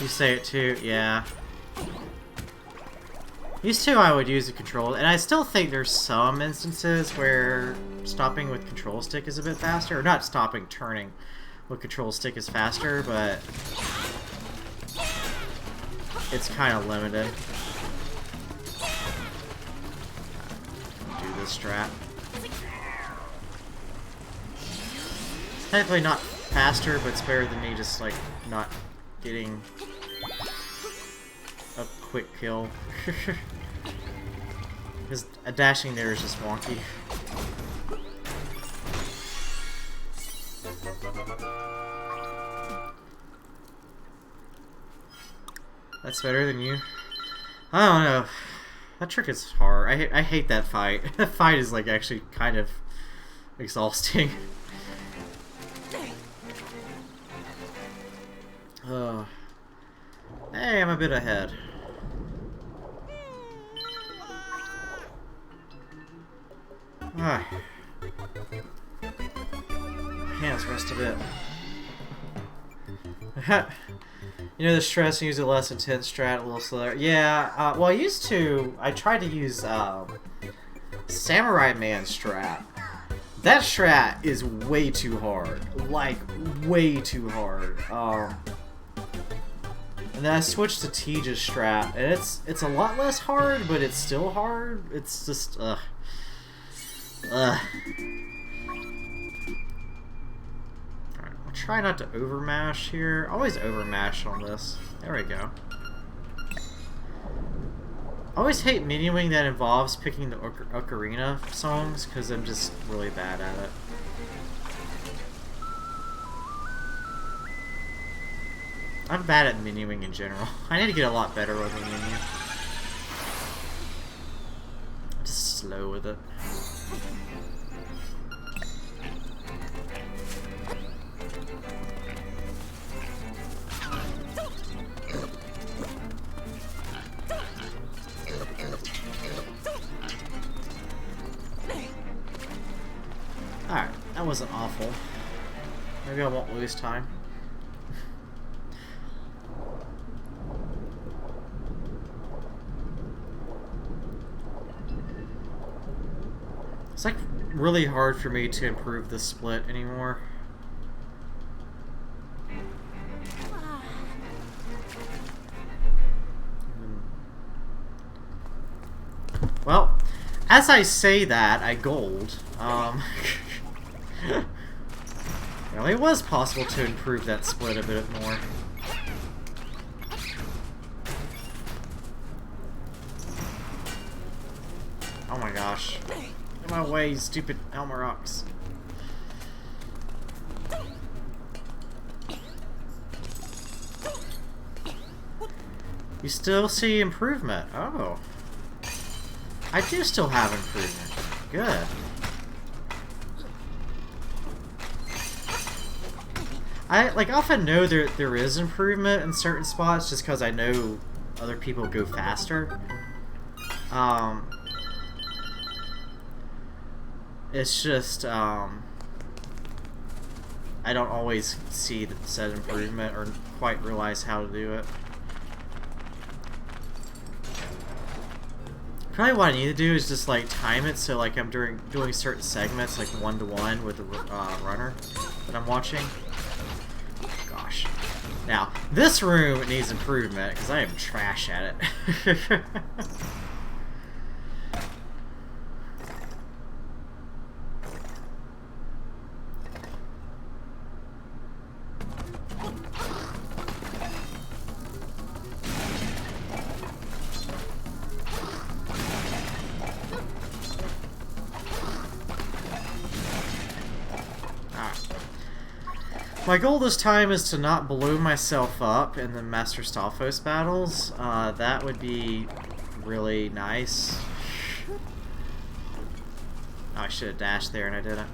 You say it too, yeah. Used to, I would use the control, and I still think there's some instances where stopping with control stick is a bit faster, or not stopping, turning with control stick is faster, but it's kind of limited. Do this strat. It's technically not faster, but it's better than me just like not getting a quick kill. Because a dashing there is just wonky. That's better than you. I don't know. That trick is hard. I hate that fight. That fight is like actually kind of exhausting. Hey, I'm a bit ahead. Hands rest a bit. You know the stress and use a less intense strat, a little slower. Yeah, well I tried to use Samurai Man strat. That strat is way too hard. Like, way too hard. And then I switched to Tija's strat, and it's a lot less hard, but it's still hard. It's just, Alright, I'll try not to overmash here. Always overmash on this. There we go. I always hate menuing that involves picking the ocarina songs, because I'm just really bad at it. I'm bad at menuing in general. I need to get a lot better with the menu. I'm just slow with it. Alright, that wasn't awful. Maybe I won't lose time. It's like really hard for me to improve the split anymore. Well, as I say that, I gold. Well, it was possible to improve that split a bit more. Oh my gosh. Get in my way, you stupid Elmarox. You still see improvement. Oh. I do still have improvement. Good. I often know there is improvement in certain spots just because I know other people go faster. It's just I don't always see the said improvement or quite realize how to do it. Probably what I need to do is just like time it so like I'm doing certain segments like 1-to-1 with the runner that I'm watching. Gosh. Now, this room needs improvement because I am trash at it. My goal this time is to not blow myself up in the Master Stalfos battles. That would be really nice. Oh, I should have dashed there and I didn't.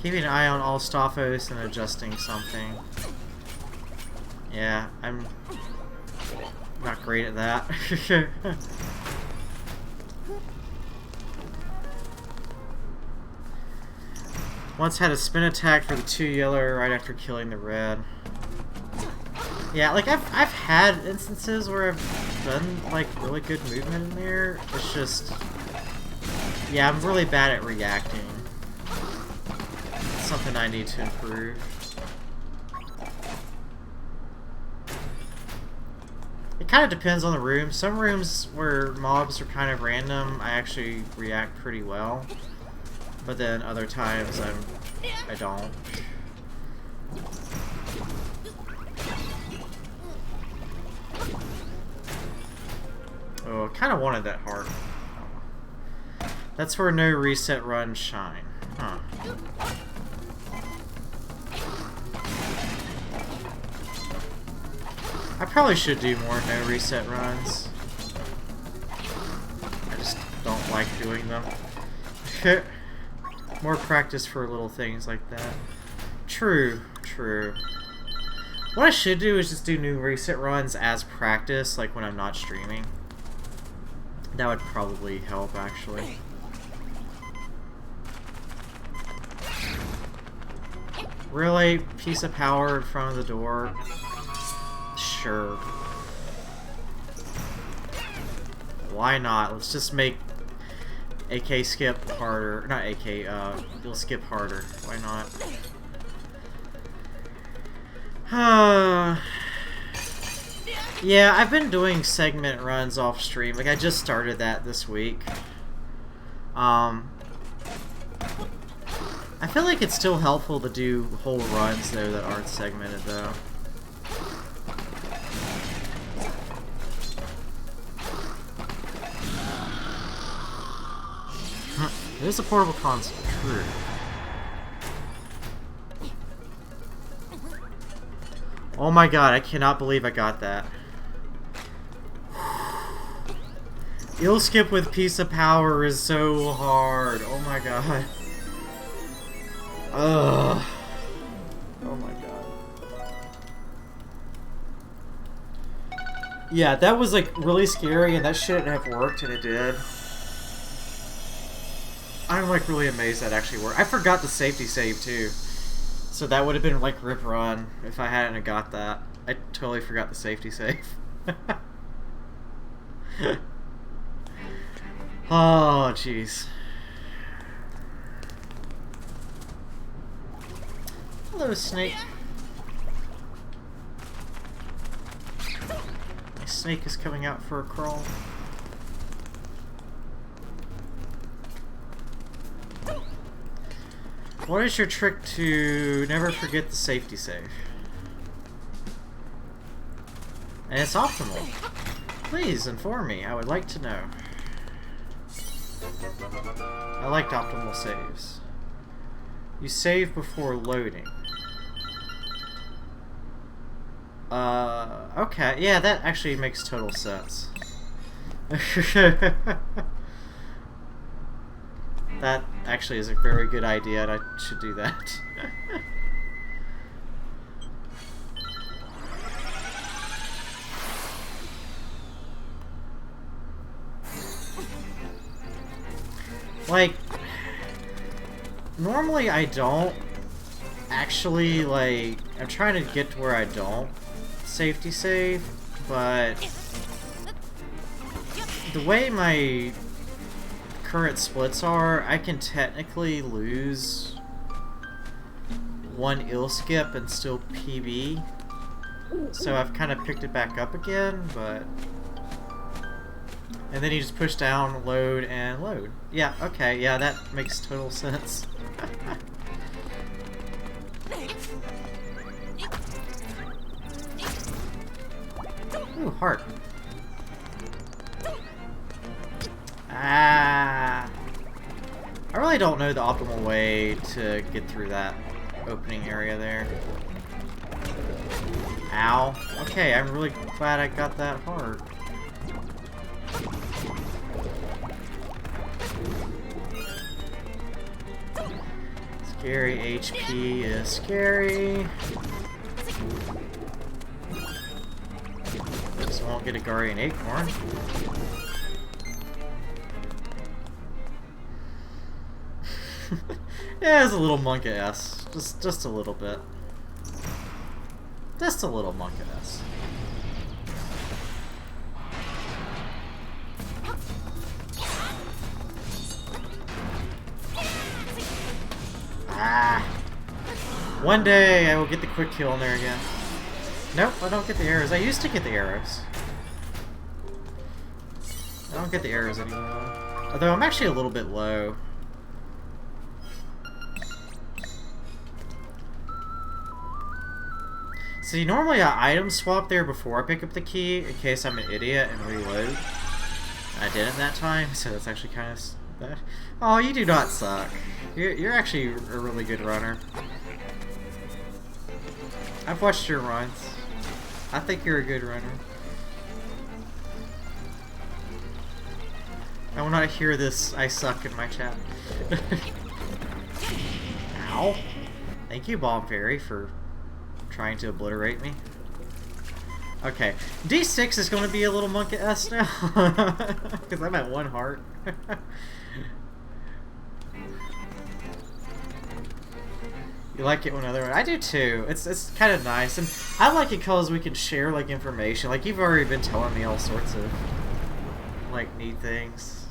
Keeping an eye on all Stalfos and adjusting something. Yeah, I'm not great at that. Once had a spin attack for the 2 yellow right after killing the red. Yeah, like I've had instances where I've done like really good movement in there. It's just, yeah, I'm really bad at reacting. It's something I need to improve. It kind of depends on the room. Some rooms where mobs are kind of random, I actually react pretty well. But then other times I don't. Oh, I kind of wanted that heart. That's where no reset runs shine. Huh. I probably should do more no reset runs. I just don't like doing them. More practice for little things like that. True, true. What I should do is just do new reset runs as practice, like when I'm not streaming. That would probably help, actually. Really? Piece of power in front of the door? Sure. Why not? Let's just make AK skip harder. Not AK, you'll skip harder. Why not? Yeah, I've been doing segment runs off stream. Like, I just started that this week. I feel like it's still helpful to do whole runs, though, that aren't segmented, though. It is a portable console, true. Oh my god, I cannot believe I got that. Ill skip with piece of power is so hard. Oh my god. Ugh. Oh my god. Yeah, that was like really scary and that shouldn't have worked and it did. I'm like really amazed that actually worked. I forgot the safety save too. So that would have been like rip run if I hadn't got that. I totally forgot the safety save. Oh, jeez. Hello, snake. My snake is coming out for a crawl. What is your trick to never forget the safety save? And it's optimal. Please inform me. I would like to know. I liked optimal saves. You save before loading. Okay. Yeah, that actually makes total sense. That actually is a very good idea, and I should do that. Like, normally I don't actually, like, I'm trying to get to where I don't safety save, but the way my current splits are, I can technically lose one ill skip and still PB. So I've kind of picked it back up again, but... And then you just push down, load, and load. Yeah, okay, yeah, that makes total sense. Ooh, heart. Ah. I really don't know the optimal way to get through that opening area there. Ow. Okay, I'm really glad I got that hard. Scary HP is scary. Just won't get a Guardian Acorn. Yeah, it's a little monk-ass. Just a little bit. Just a little monk-ass. Ah! One day I will get the quick kill in there again. Nope, I don't get the arrows. I used to get the arrows. I don't get the arrows anymore. Although I'm actually a little bit low. See, normally I item swap there before I pick up the key in case I'm an idiot and reload. I didn't that time, so that's actually kind of bad. Oh, you do not suck. You're actually a really good runner. I've watched your runs. I think you're a good runner. I will not hear this "I suck" in my chat. Ow. Thank you, Bomb Fairy, for trying to obliterate me. Okay, D6 is going to be a little monk-ass now. Because I'm at 1 heart. You like it when other... I do too. It's kind of nice. And I like it because we can share, like, information. Like, you've already been telling me all sorts of, like, neat things.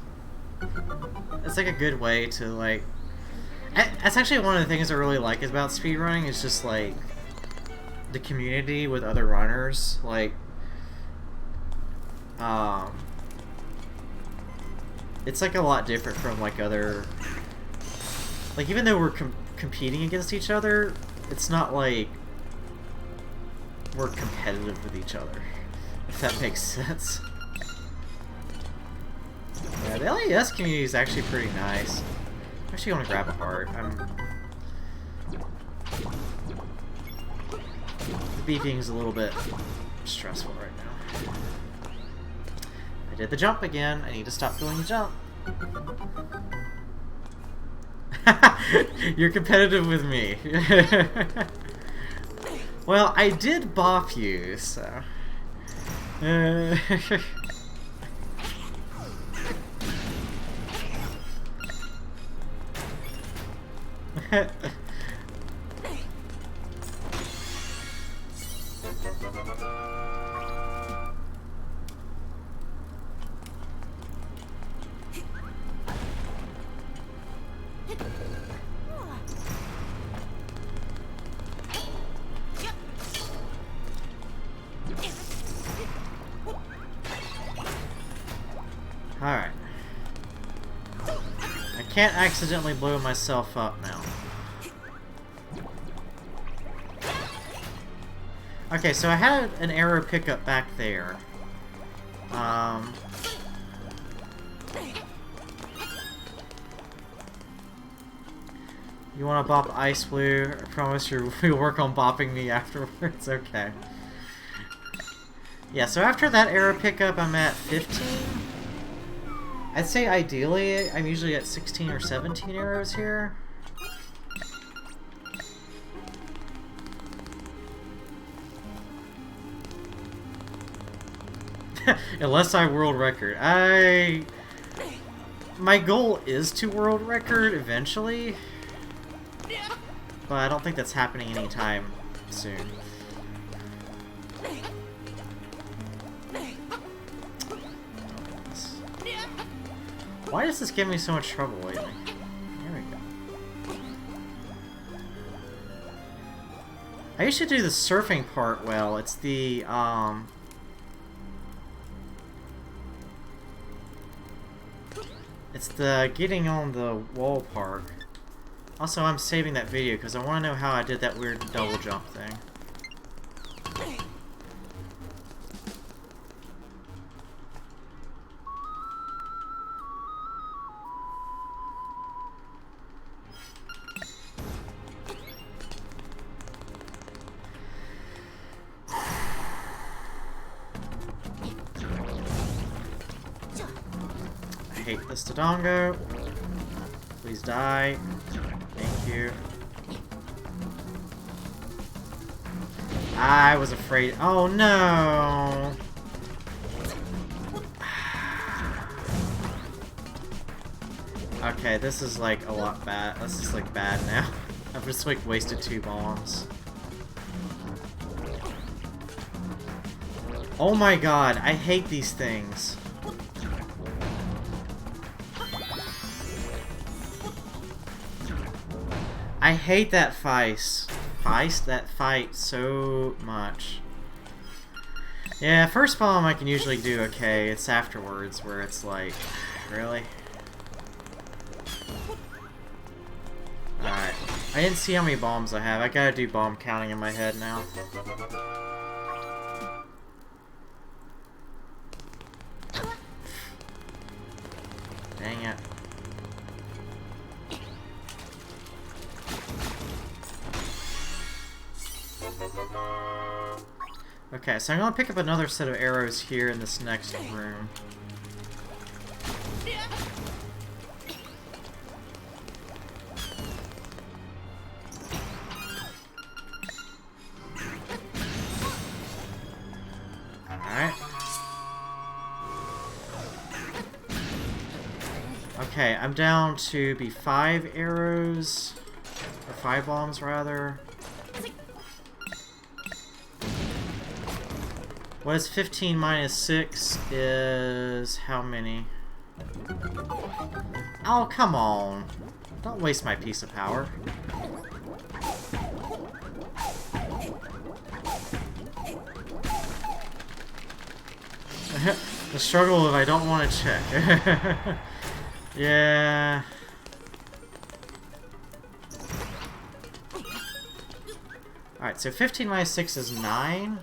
It's, like, a good way to, like... That's actually one of the things I really like about speedrunning. Is just, like, the community with other runners. Like, it's, like, a lot different from, like, other... Like, even though we're competing against each other, it's not like we're competitive with each other, if that makes sense. Yeah, the LES community is actually pretty nice. I'm actually going to grab a heart. The beefing's a little bit stressful right now. I did the jump again. I need to stop doing the jump. You're competitive with me. Well, I did bop you, so... Alright. I can't accidentally blow myself up now. Okay, so I had an arrow pickup back there. You want to bop Ice Blue? I promise you'll work on bopping me afterwards. Okay. Yeah, so after that arrow pickup, I'm at 15. I'd say ideally, I'm usually at 16 or 17 arrows here. Unless I world record. My goal is to world record eventually. But I don't think that's happening anytime soon. Why does this give me so much trouble lately? There we go. I used to do the surfing part well. It's the, it's the getting on the wall part. Also, I'm saving that video because I want to know how I did that weird double jump thing. I hate this Dodongo. Please die. Thank you. I was afraid. Oh no! Okay, this is like a lot bad. This is like bad now. I've just like wasted 2 bombs. Oh my god, I hate these things. I hate that that fight so much. Yeah, first bomb I can usually do okay. It's afterwards where it's like, really? Alright. I didn't see how many bombs I have. I gotta do bomb counting in my head now. Dang it. Okay, so I'm gonna pick up another set of arrows here in this next room. Alright. Okay, I'm down to be 5 arrows, or 5 bombs rather. What is 15 minus 6 is how many? Oh, come on. Don't waste my piece of power. The struggle if I don't want to check. Yeah. Alright, so 15 minus 6 is 9.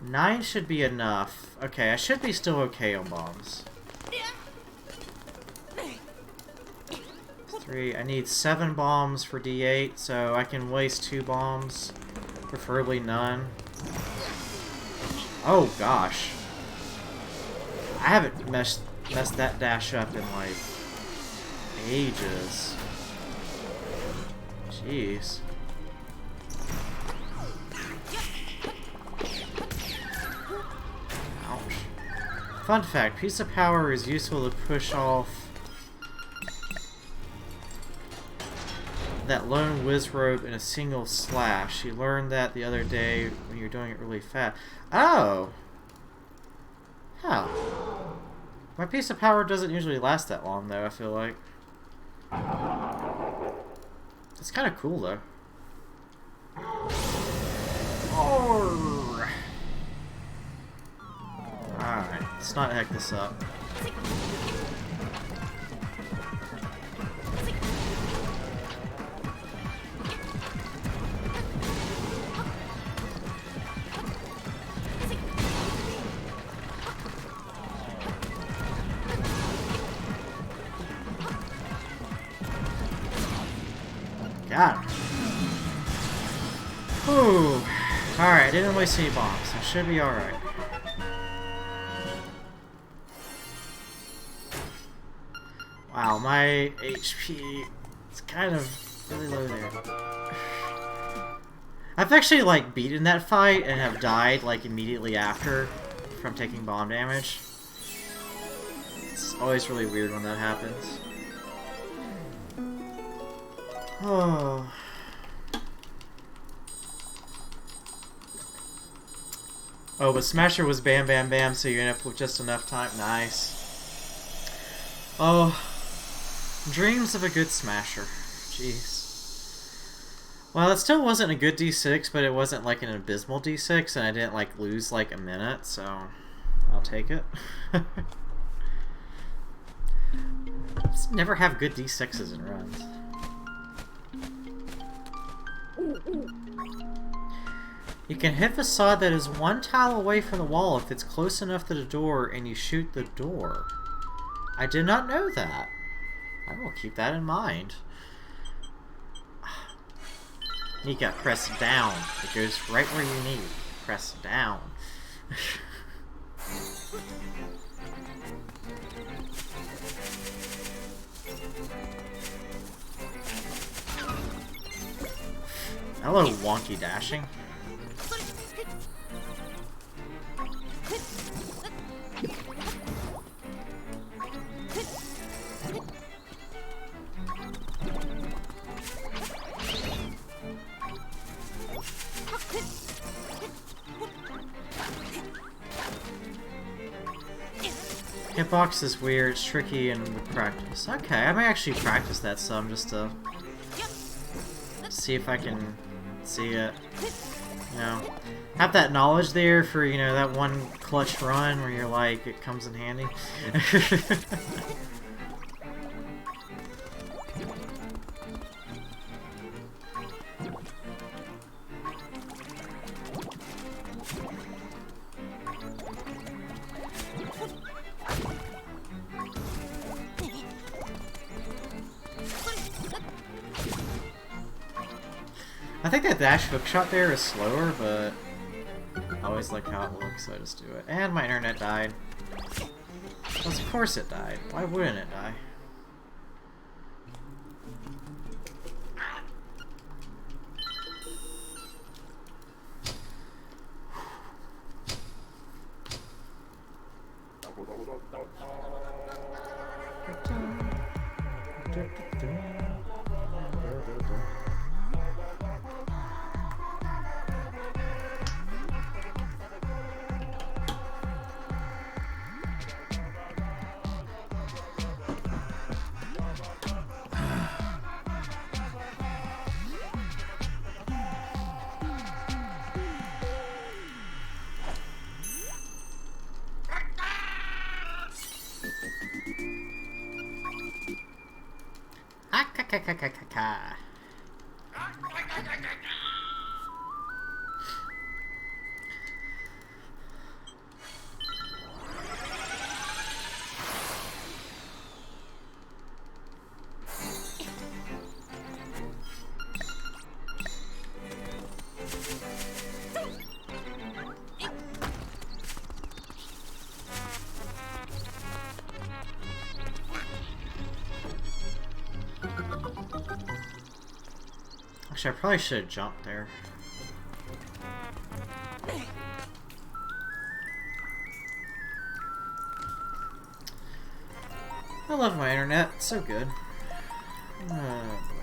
9 should be enough. Okay, I should be still okay on bombs. 3. I need 7 bombs for D8, so I can waste 2 bombs. Preferably none. Oh, gosh. I haven't messed that dash up in, like, ages. Jeez. Fun fact, piece of power is useful to push off that lone wizrobe in a single slash. You learned that the other day when you were doing it really fast. Oh! Huh. My piece of power doesn't usually last that long though, I feel like. It's kind of cool though. Oh! Alright, let's not heck this up. Got it. Whew. Alright, didn't waste any bombs. I should be alright. Wow, my HP is kind of really low there. I've actually, like, beaten that fight and have died, like, immediately after from taking bomb damage. It's always really weird when that happens. Oh. Oh, but Smasher was bam bam bam, so you end up with just enough time. Nice. Oh. Dreams of a good Smasher. Jeez. Well, it still wasn't a good D6, but it wasn't like an abysmal D6, and I didn't like lose like a minute, so I'll take it. Just never have good D6s in runs. You can hit the sod that is 1 tile away from the wall if it's close enough to the door and you shoot the door. I did not know that. I will keep that in mind. Nika, press down. It goes right where you need. Press down. Hello, wonky dashing. Hitbox is weird, it's tricky, and with practice. Okay, I may actually practice that some just to see if I can see it. You know, have that knowledge there for, you know, that one clutch run where you're like, it comes in handy. I think that dash hookshot there is slower, but I always like how it looks, so I just do it. And my internet died. Well, of course it died. Why wouldn't it die? Actually, I probably should have jumped there. I love my internet. It's so good. Oh boy.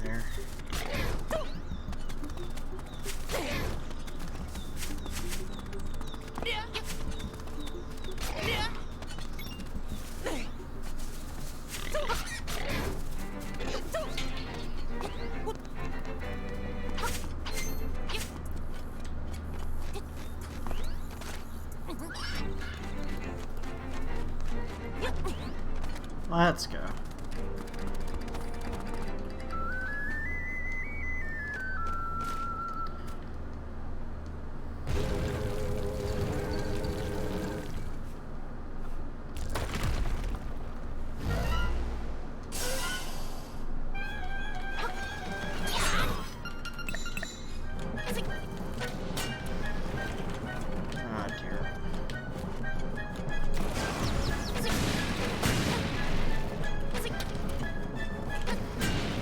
There. Let's go.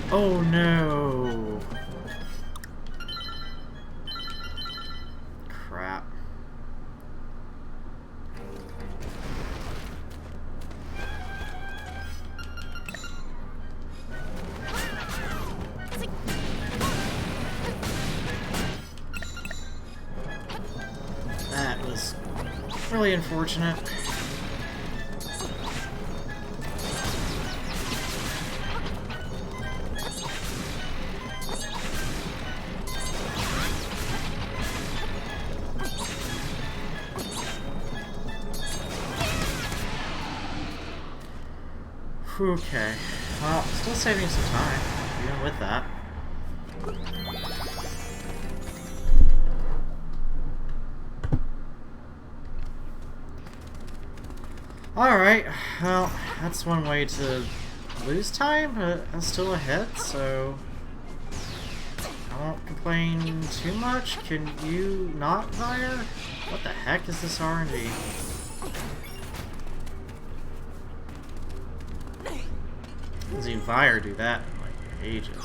Oh no! Crap. That was really unfortunate. Okay, well, still saving some time, even with that. Alright, well, that's one way to lose time, but I'm still ahead, so I won't complain too much. Can you not fire? What the heck is this RNG? Haven't seen Fire do that in like ages.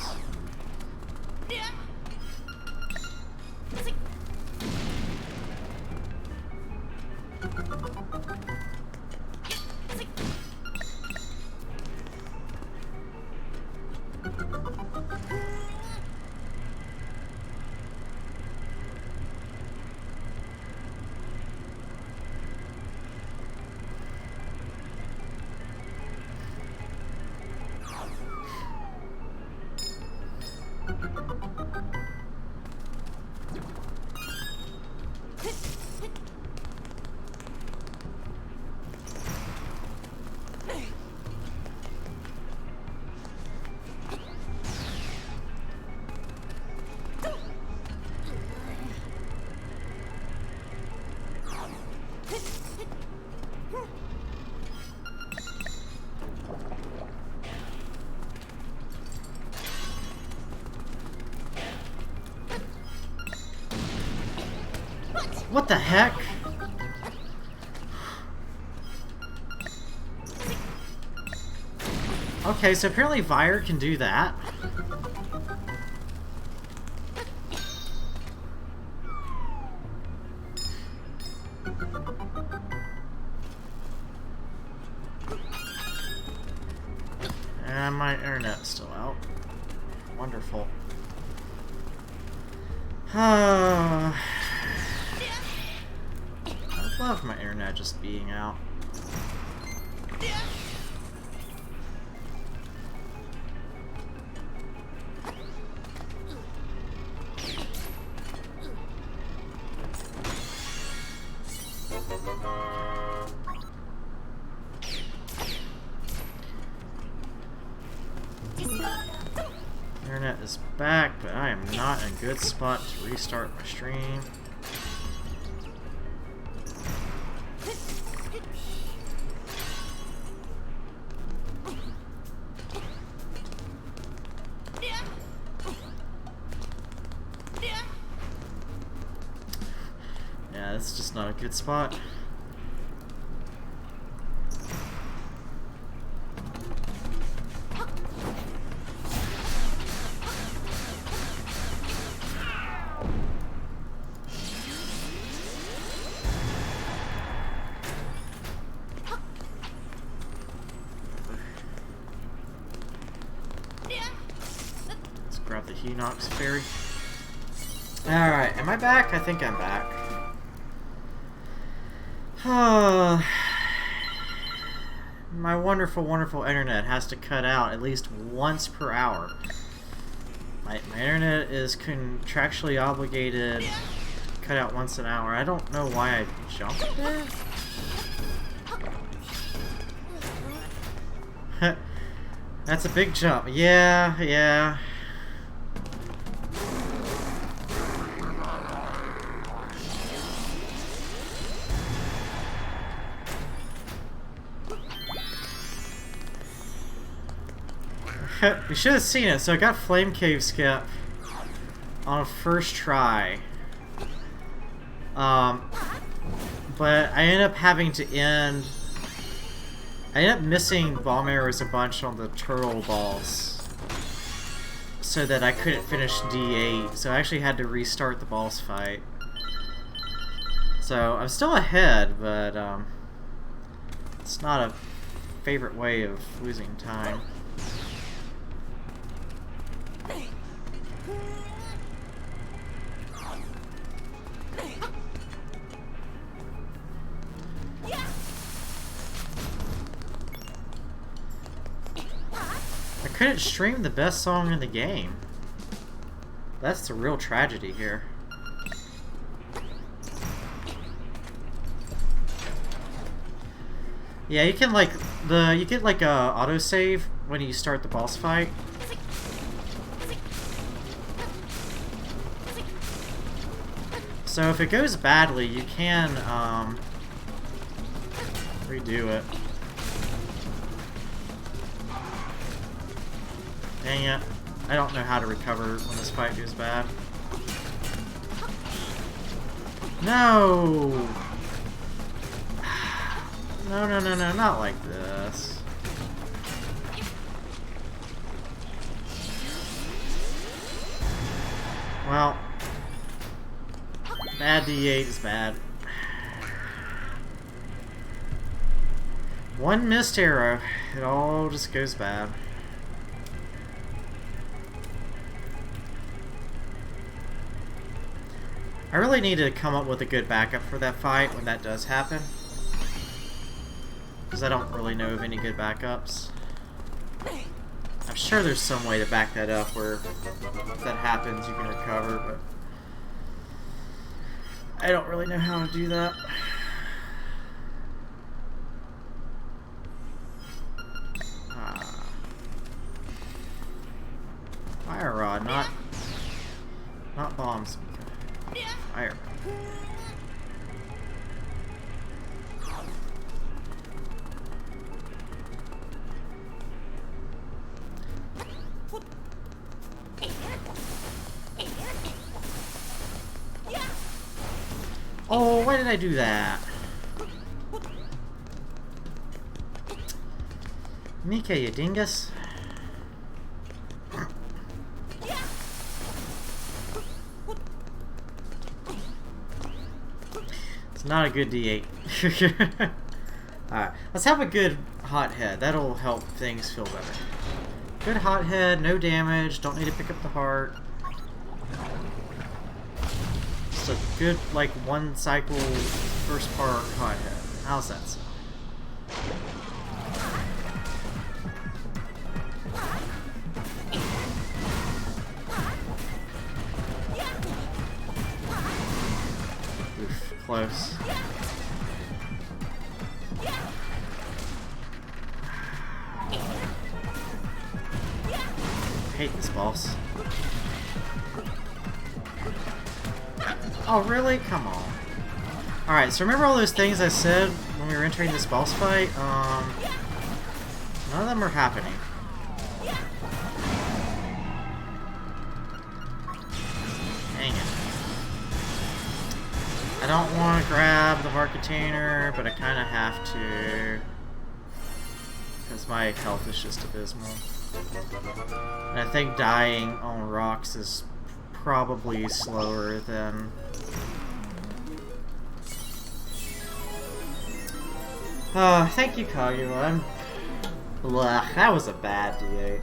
What the heck? Okay, so apparently Vire can do that. And my internet's still out. Wonderful. I love my internet just being out. Internet is back, but I am not in a good spot to restart my stream. Yeah, it's just not a good spot. Let's grab the Hinox fairy. Alright, am I back? I think I'm back. My wonderful, wonderful internet has to cut out at least once per hour. My internet is contractually obligated to cut out once an hour. I don't know why I jumped there. That's a big jump. Yeah, yeah. You should have seen it. So I got Flame Cave Skip on first try. But I ended up having to end... I ended up missing bomb arrows a bunch on the turtle balls, so that I couldn't finish D8. So I actually had to restart the boss fight. So I'm still ahead, but it's not a favorite way of losing time. I couldn't stream the best song in the game. That's the real tragedy here. Yeah, you can you get like a autosave when you start the boss fight. So if it goes badly, you can redo it. Dang it. I don't know how to recover when this fight goes bad. No! No, no, no, no, not like this. Well, bad D8 is bad. One missed arrow, it all just goes bad. I really need to come up with a good backup for that fight when that does happen. Because I don't really know of any good backups. I'm sure there's some way to back that up where if that happens you can recover, but I don't really know how to do that. Fire rod, not bombs. Fire. Oh, why did I do that? Mika, you dingus. It's not a good D8. Alright, let's have a good hot head. That'll help things feel better. Good hot head, no damage, don't need to pick up the heart. Just a good, like, one cycle first part hot head. How's that sound? Oof, close. I hate this boss. Oh, really? Come on. Alright, so remember all those things I said when we were entering this boss fight? None of them are happening. Dang it. I don't want to grab the heart container, but I kind of have to. Because my health is just abysmal. And I think dying on rocks is probably slower than... thank you, Kaguya. Blech, that was a bad D8.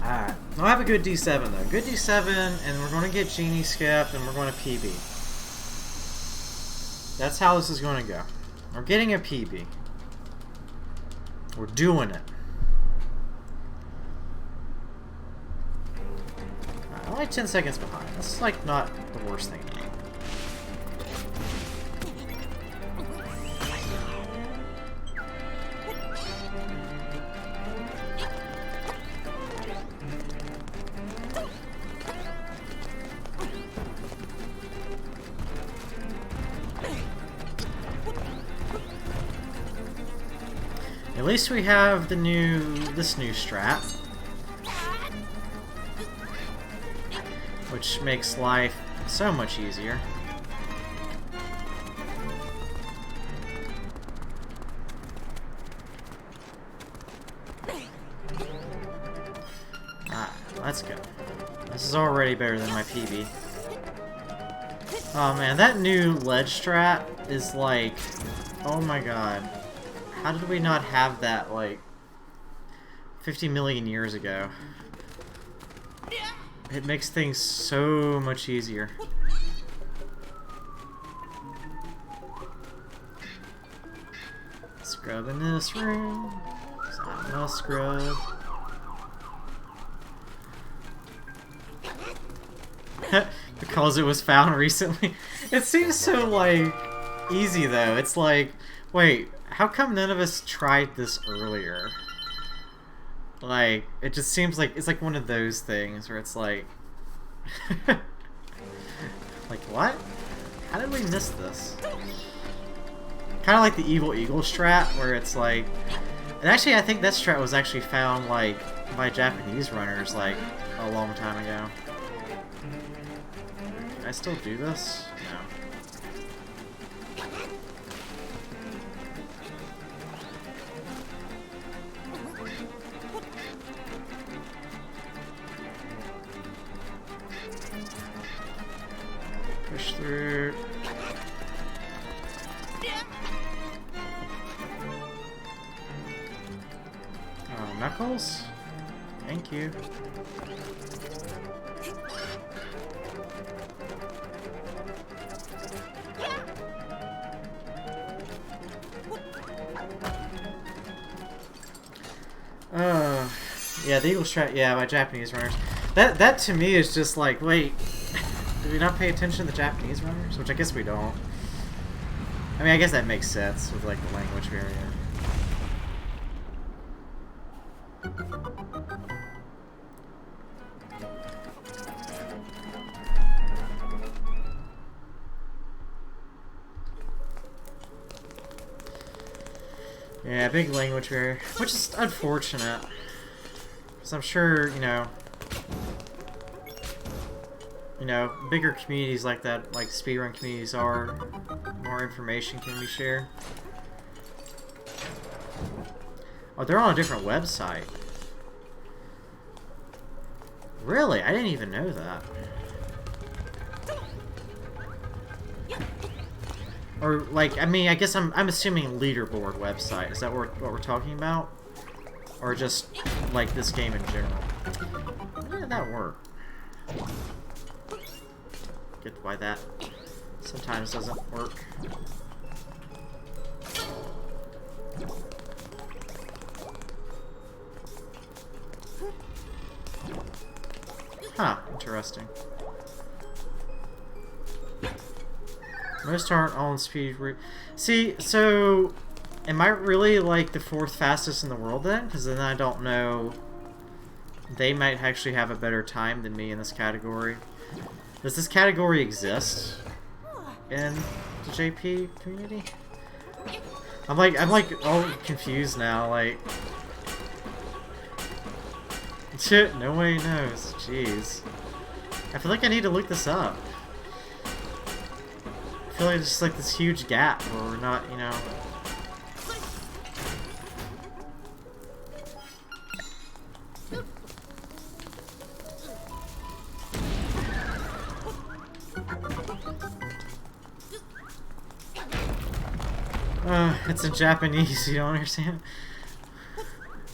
Alright, I'll have a good D7 though. Good D7, and we're going to get Genie skipped, and we're going to PB. That's how this is going to go. We're getting a PB. We're doing it. Alright, only 10 seconds behind. This is like not the worst thing. At least we have this new strat, which makes life so much easier. Ah, let's go. This is already better than my PB. Oh man, that new ledge strat is like, oh my god. How did we not have that, like, 50 million years ago? It makes things so much easier. Scrub in this room. I must scrub. Because it was found recently. It seems so, like, easy, though. It's like, wait, how come none of us tried this earlier? Like, it just seems like it's like one of those things where it's like... like, what? How did we miss this? Kind of like the Evil Eagle strat, where it's like... And actually, I think that strat was actually found, like, by Japanese runners, like, a long time ago. Can I still do this? No. Push through. Oh, Knuckles? Thank you. Yeah, the Eagle Strike, yeah, by Japanese runners. That to me is just like, wait, do we not pay attention to the Japanese runners? Which I guess we don't. I mean, I guess that makes sense with, like, the language barrier. Yeah, big language barrier, which is unfortunate. Because I'm sure, you know, bigger communities like that, like speedrun communities are, more information can be shared. Oh, they're on a different website. Really? I didn't even know that. Or, like, I mean, I guess I'm assuming leaderboard website. Is that what we're talking about? Or just, like, this game in general? How did that work? Get why that sometimes doesn't work. Huh, interesting. Most aren't on speed. See, so am I really like the 4th fastest in the world then? Because then I don't know. They might actually have a better time than me in this category. Does this category exist in the JP community? I'm like all confused now. Like, shit, no one knows. Jeez, I feel like I need to look this up. I feel like it's just like this huge gap where we're not, you know. It's in Japanese, you don't understand?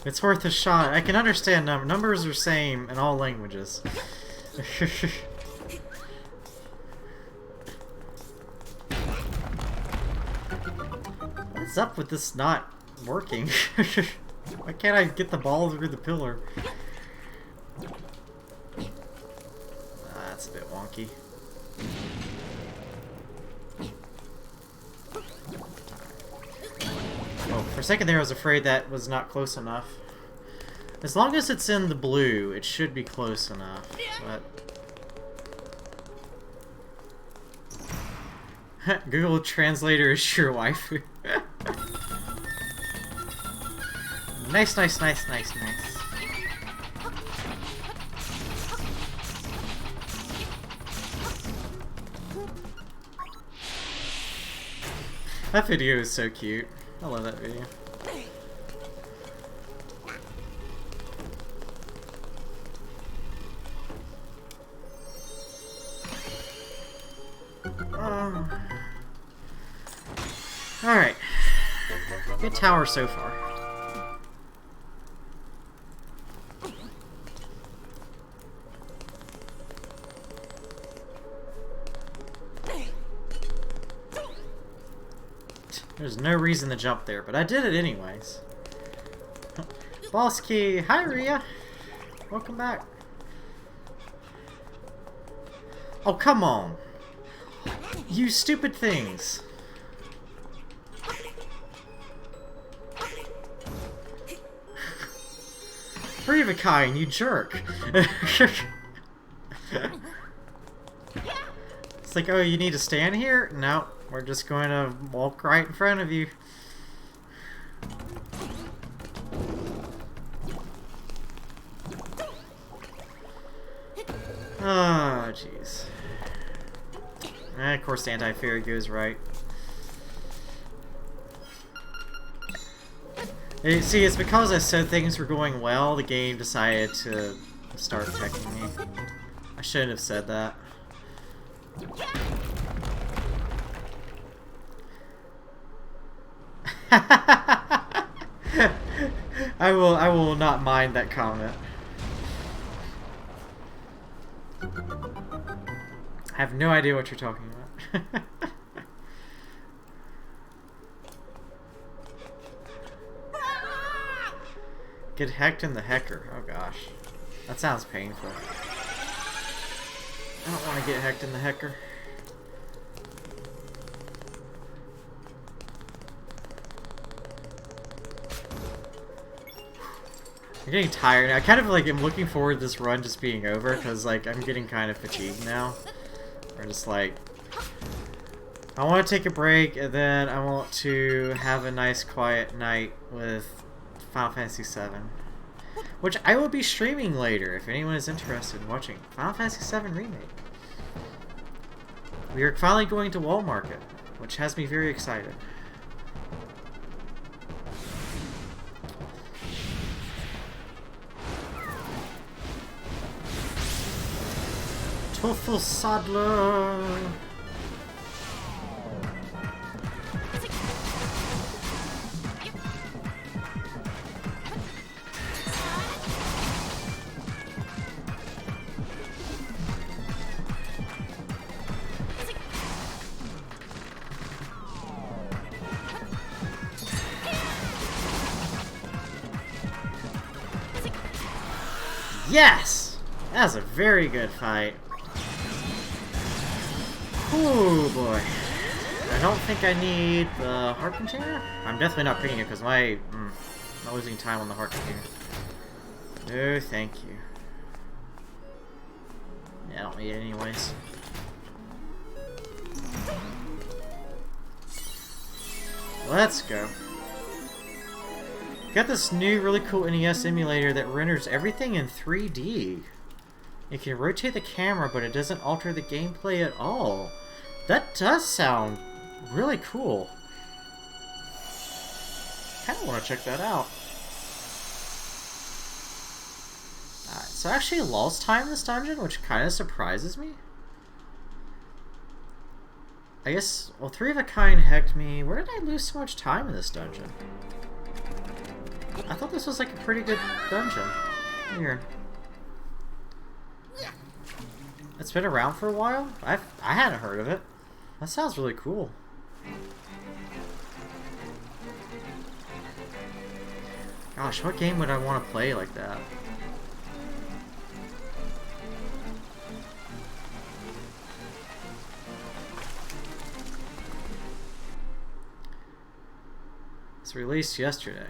It's worth a shot. I can understand numbers are same in all languages. What's up with this not working? Why can't I get the ball through the pillar? That's a bit wonky. Oh, for a second there I was afraid that was not close enough. As long as it's in the blue, it should be close enough, but... Google Translator is your wife. Nice, nice, nice, nice, nice. That video is so cute. I love that video. Alright. Good tower so far. There's no reason to jump there, but I did it anyways. Boss key! Hi, Rhea! Welcome back. Oh, come on! You stupid things! Free of a kind, you jerk! It's like, oh, you need to stand here? No, we're just going to walk right in front of you. Oh, jeez. And of course, the anti-fairy goes right. See, it's because I said things were going well, the game decided to start attacking me. I shouldn't have said that. I will not mind that comment. I have no idea what you're talking about. Get hecked in the hecker. Oh gosh. That sounds painful. I don't want to get hecked in the hecker. I'm getting tired. I kind of like am looking forward to this run just being over because like I'm getting kind of fatigued now. Or just like I want to take a break and then I want to have a nice quiet night with Final Fantasy VII, which I will be streaming later if anyone is interested in watching Final Fantasy VII Remake. We are finally going to Wall Market, which has me very excited. Tofu Sadler! Yes! That was a very good fight. Oh boy. I don't think I need the heart container. I'm definitely not picking it because I'm not losing time on the heart container. No, thank you. Yeah, I don't need it anyways. Let's go. Got this new really cool NES emulator that renders everything in 3D. You can rotate the camera, but it doesn't alter the gameplay at all. That does sound really cool. Kinda wanna check that out. Alright, so I actually lost time in this dungeon, which kinda surprises me. I guess, well, 3 of a kind hecked me. Where did I lose so much time in this dungeon? I thought this was like a pretty good dungeon. Weird. It's been around for a while? I hadn't heard of it. That sounds really cool. Gosh, what game would I want to play like that? It's released yesterday.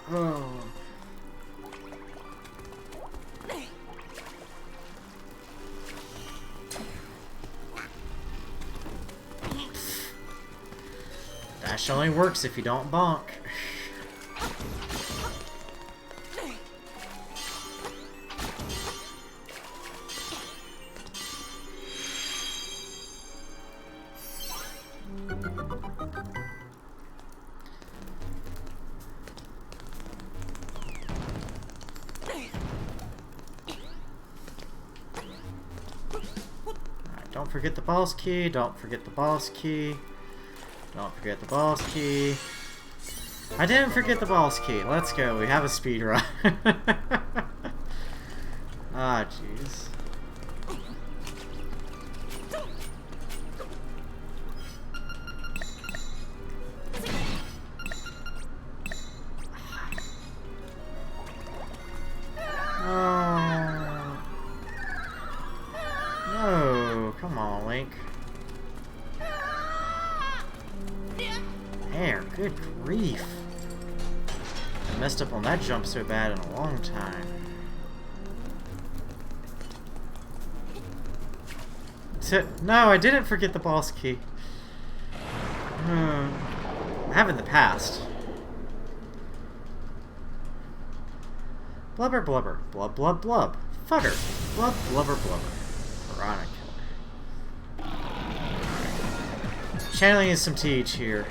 Oh. Dash only works if you don't bonk. Don't forget the boss key, don't forget the boss key. Don't forget the boss key. I didn't forget the boss key. Let's go, we have a speed run. Ah, jeez. No, come on, Link. There, good grief. I messed up on that jump so bad in a long time. No, I didn't forget the boss key. I have in the past. Blubber blubber, blub blub blub. Fudder, blub blubber blubber. Piranha killer. Channeling in some teach here.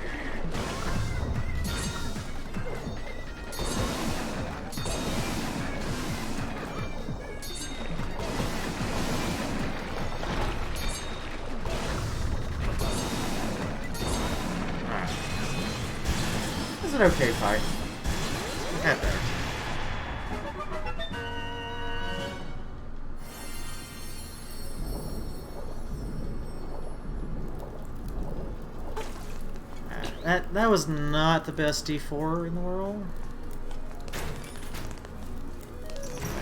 an okay fight. Got better. That was not the best D4 in the world.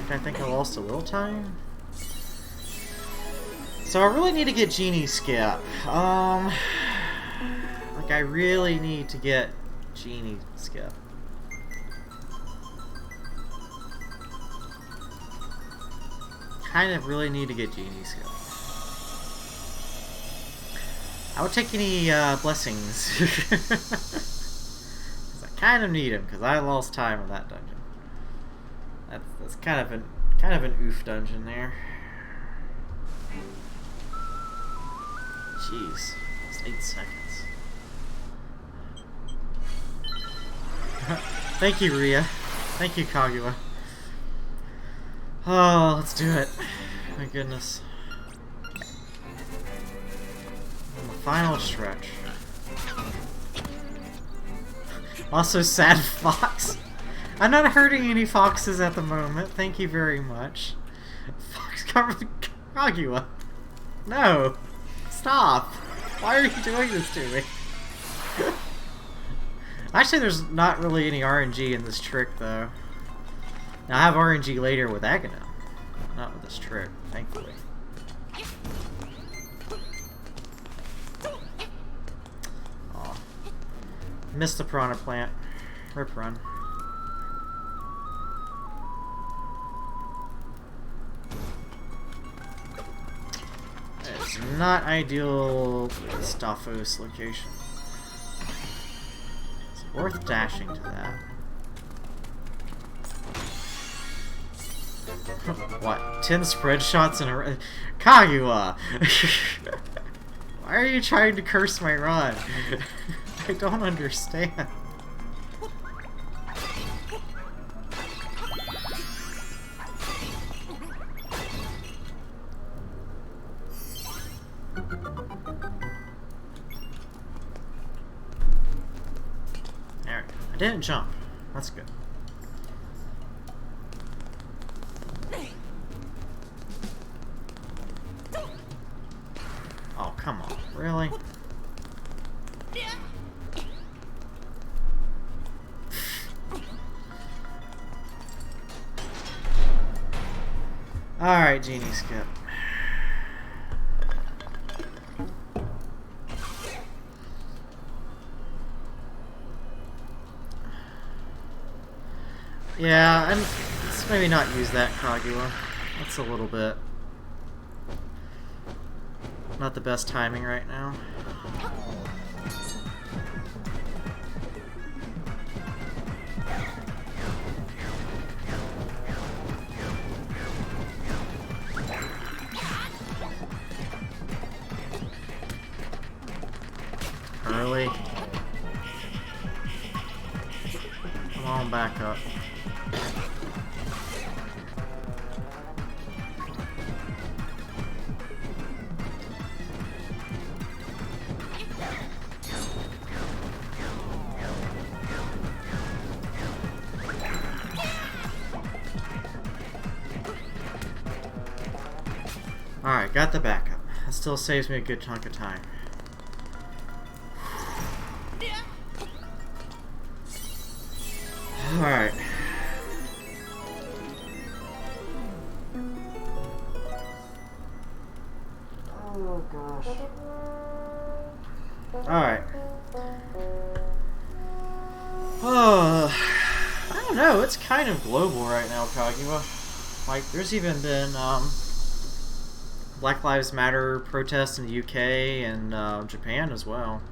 I think I lost a little time. So I really need to get Genie Skip. Like I really need to get Genie Skip. Kind of really need to get Genie Skip. I would take any blessings. 'Cause I kind of need them because I lost time in that dungeon. That's kind of an oof dungeon there. Jeez, it's 8 seconds. Thank you, Ria. Thank you, Kaguya. Oh, let's do it. My goodness. On the final stretch. Also, sad fox. I'm not hurting any foxes at the moment. Thank you very much. Fox covered Kaguya. No. Stop. Why are you doing this to me? Actually, there's not really any RNG in this trick, though. Now, I have RNG later with Aghanim. Not with this trick, thankfully. Aw. Missed the piranha plant. Rip run. It's not ideal Staphos location. It's worth dashing to that. What? 10 spread shots in a row? Kaguya! Why are you trying to curse my run? I don't understand. There, I didn't jump. That's good. Oh, come on. Really? Alright, Genie Skip. Yeah, and let's maybe not use that Kaguya. That's a little bit not the best timing right now. Early. Come on, back up. Alright, got the backup. That still saves me a good chunk of time. Alright. Oh gosh. Alright. Oh, I don't know, it's kind of global right now, Kaguya. Like, there's even been, Black Lives Matter protests in the UK and Japan as well.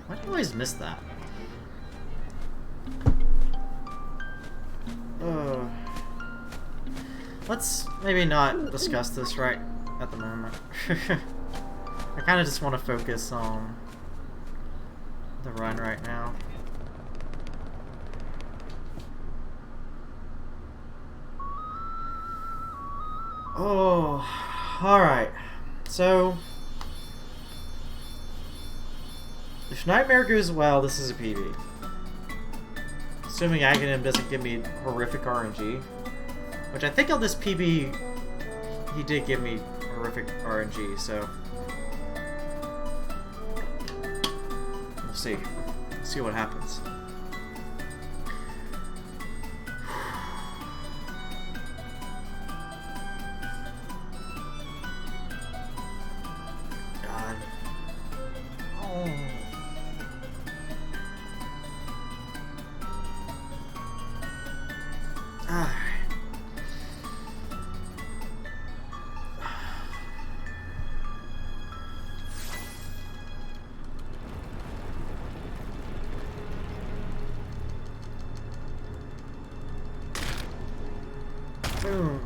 Why do I always miss that? Let's maybe not discuss this right at the moment. I kind of just want to focus on the run right now. Oh, alright. So, if Nightmare goes well, this is a PB. Assuming Aghanim doesn't give me horrific RNG. Which I think on this PB, he did give me horrific RNG, so... we'll see. See what happens. God. Oh. Alright. Boom.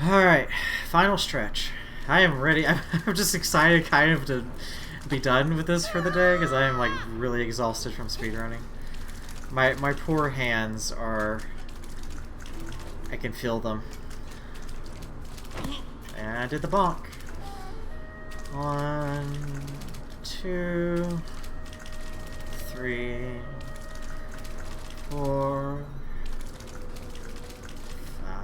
Alright, final stretch. I am ready. I'm just excited kind of to be done with this for the day because I am like really exhausted from speedrunning. My poor hands are... I can feel them. And I did the bonk. 1, 2, 3, 4, 5.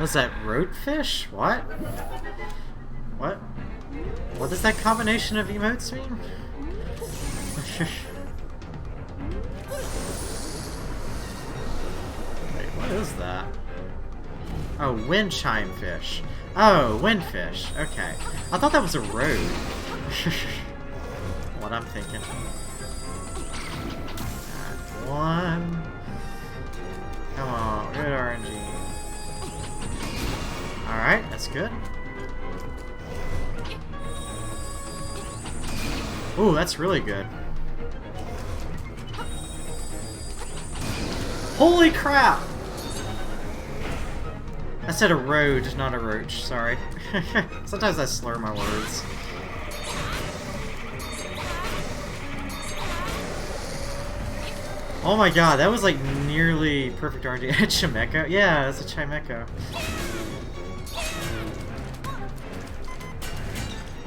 Was that roadfish? What? What? What does that combination of emotes mean? Wait, what is that? Oh, wind chime fish. Oh, windfish. Okay. I thought that was a road. What I'm thinking. One. Come on, good RNG. Alright, that's good. Ooh, that's really good. Holy crap! I said a road, not a roach, sorry. Sometimes I slur my words. Oh my god, that was like nearly perfect RNG. Chimeco? Yeah, that's a Chimeco.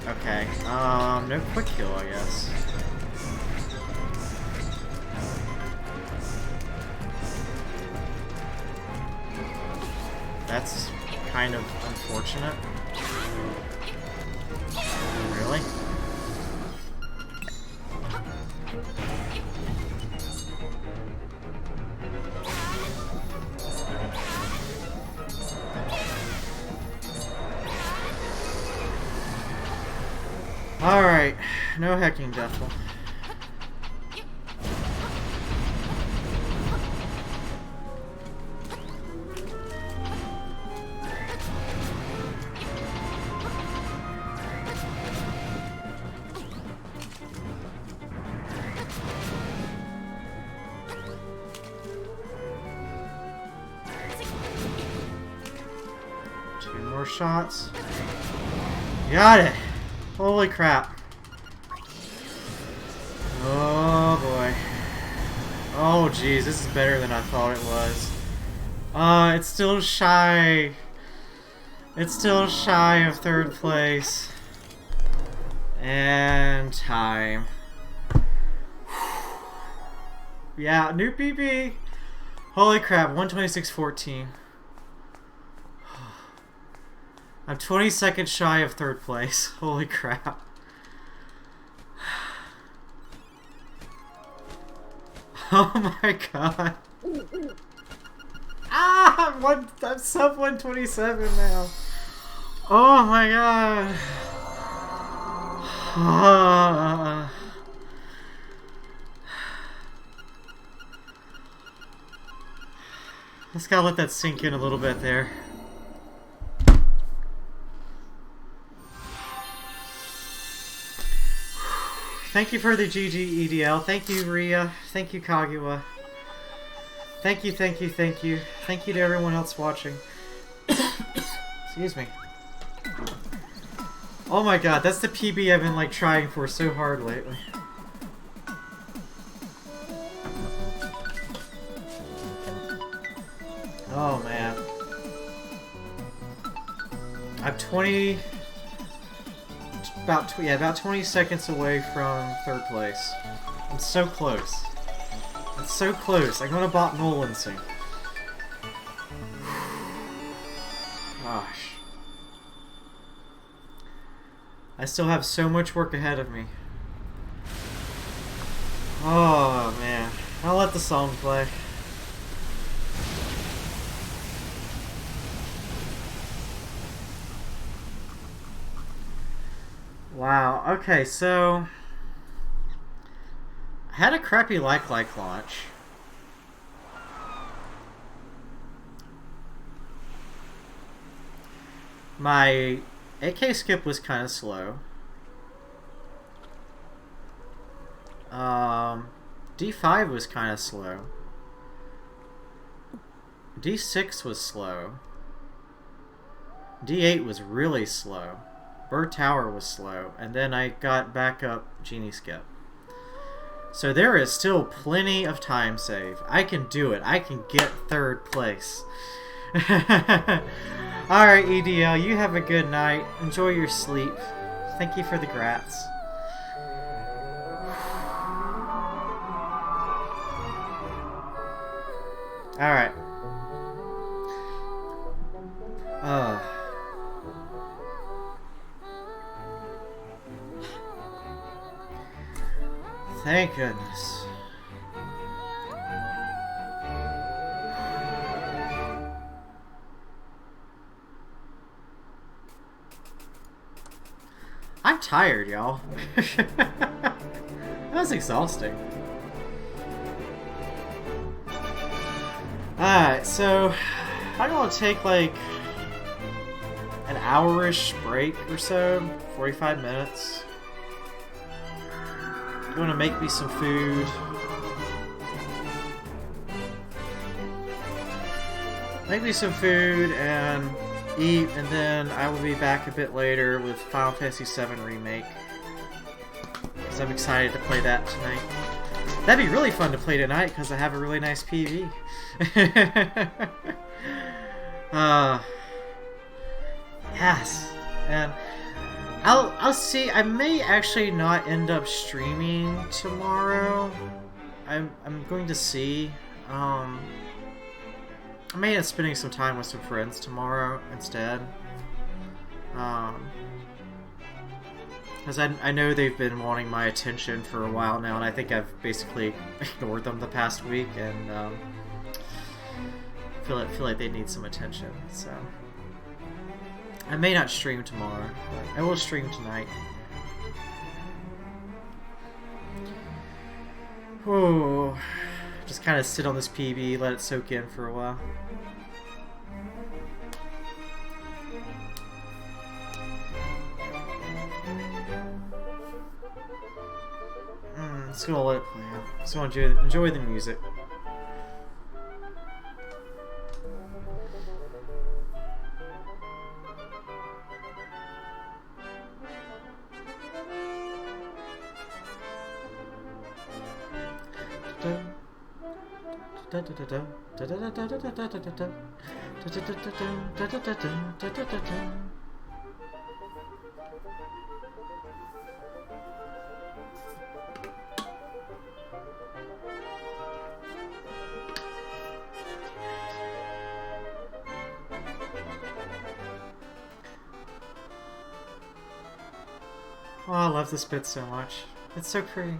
Okay, no quick kill, I guess. That's kind of unfortunate. Really? Alright, no hecking, Deathful. Two more shots. Got it! Holy crap. Oh boy. Oh geez, this is better than I thought it was. It's still shy. It's still shy of third place. And time. Yeah, new PB. Holy crap, 126.14. I'm 20 seconds shy of third place. Holy crap. Oh my god. Ah, I'm sub 127 now. Oh my god. Just gotta let that sink in a little bit there. Thank you for the GG EDL. Thank you, Ria. Thank you, Kaguya. Thank you, thank you, thank you. Thank you to everyone else watching. Excuse me. Oh my god, that's the PB I've been like trying for so hard lately. Oh man. I'm 20... about 20 seconds away from 3rd place. I'm so close. It's so close. I'm gonna bot Nolan soon. Gosh. I still have so much work ahead of me. Oh man. I'll let the song play. Wow, okay, so I had a crappy like launch. My AK skip was kind of slow. D5 was kind of slow. D6 was slow. D8 was really slow. Bird Tower was slow, and then I got back up Genie Skip. So there is still plenty of time save. I can do it. I can get 3rd place. Alright, EDL, you have a good night. Enjoy your sleep. Thank you for the grats. Alright. Thank goodness. I'm tired, y'all. That was exhausting. Alright, so I'm gonna take like an hour-ish break or so, 45 minutes. I'm gonna make me some food. Make me some food and eat, and then I will be back a bit later with Final Fantasy VII Remake. Because I'm excited to play that tonight. That'd be really fun to play tonight because I have a really nice PV. Yes. And I'll see. I may actually not end up streaming tomorrow. I'm going to see. I may end up spending some time with some friends tomorrow instead. Because I know they've been wanting my attention for a while now, and I think I've basically ignored them the past week, and feel like they need some attention. So I may not stream tomorrow, but I will stream tonight. Whoa. Just kind of sit on this PB, let it soak in for a while. Just gonna let it play out. Just gonna enjoy the music. Oh, I love this bit so much. It's so pretty.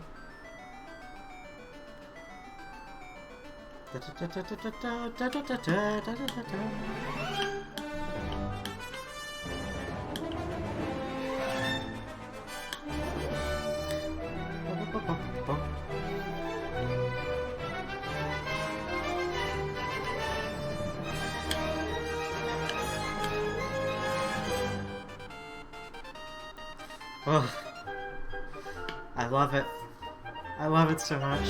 Oh, I love it. I love it so much.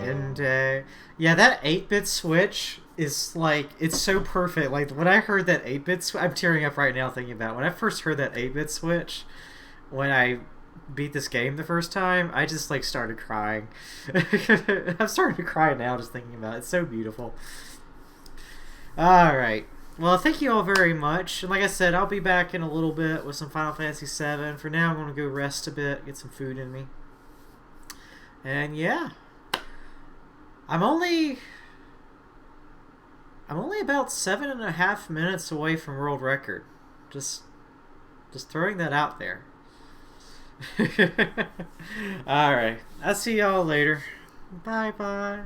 And yeah, that 8-bit switch is like, it's so perfect. Like when I heard that 8-bit switch, I'm tearing up right now thinking about it. When I first heard that 8-bit switch, when I beat this game the first time, I just like started crying. I'm starting to cry now just thinking about it. It's so beautiful. Alright. Well, thank you all very much. And like I said, I'll be back in a little bit with some Final Fantasy VII. For now, I'm going to go rest a bit, get some food in me. And yeah. I'm only about 7.5 minutes away from world record. Just throwing that out there. Alright. I'll see y'all later. Bye bye.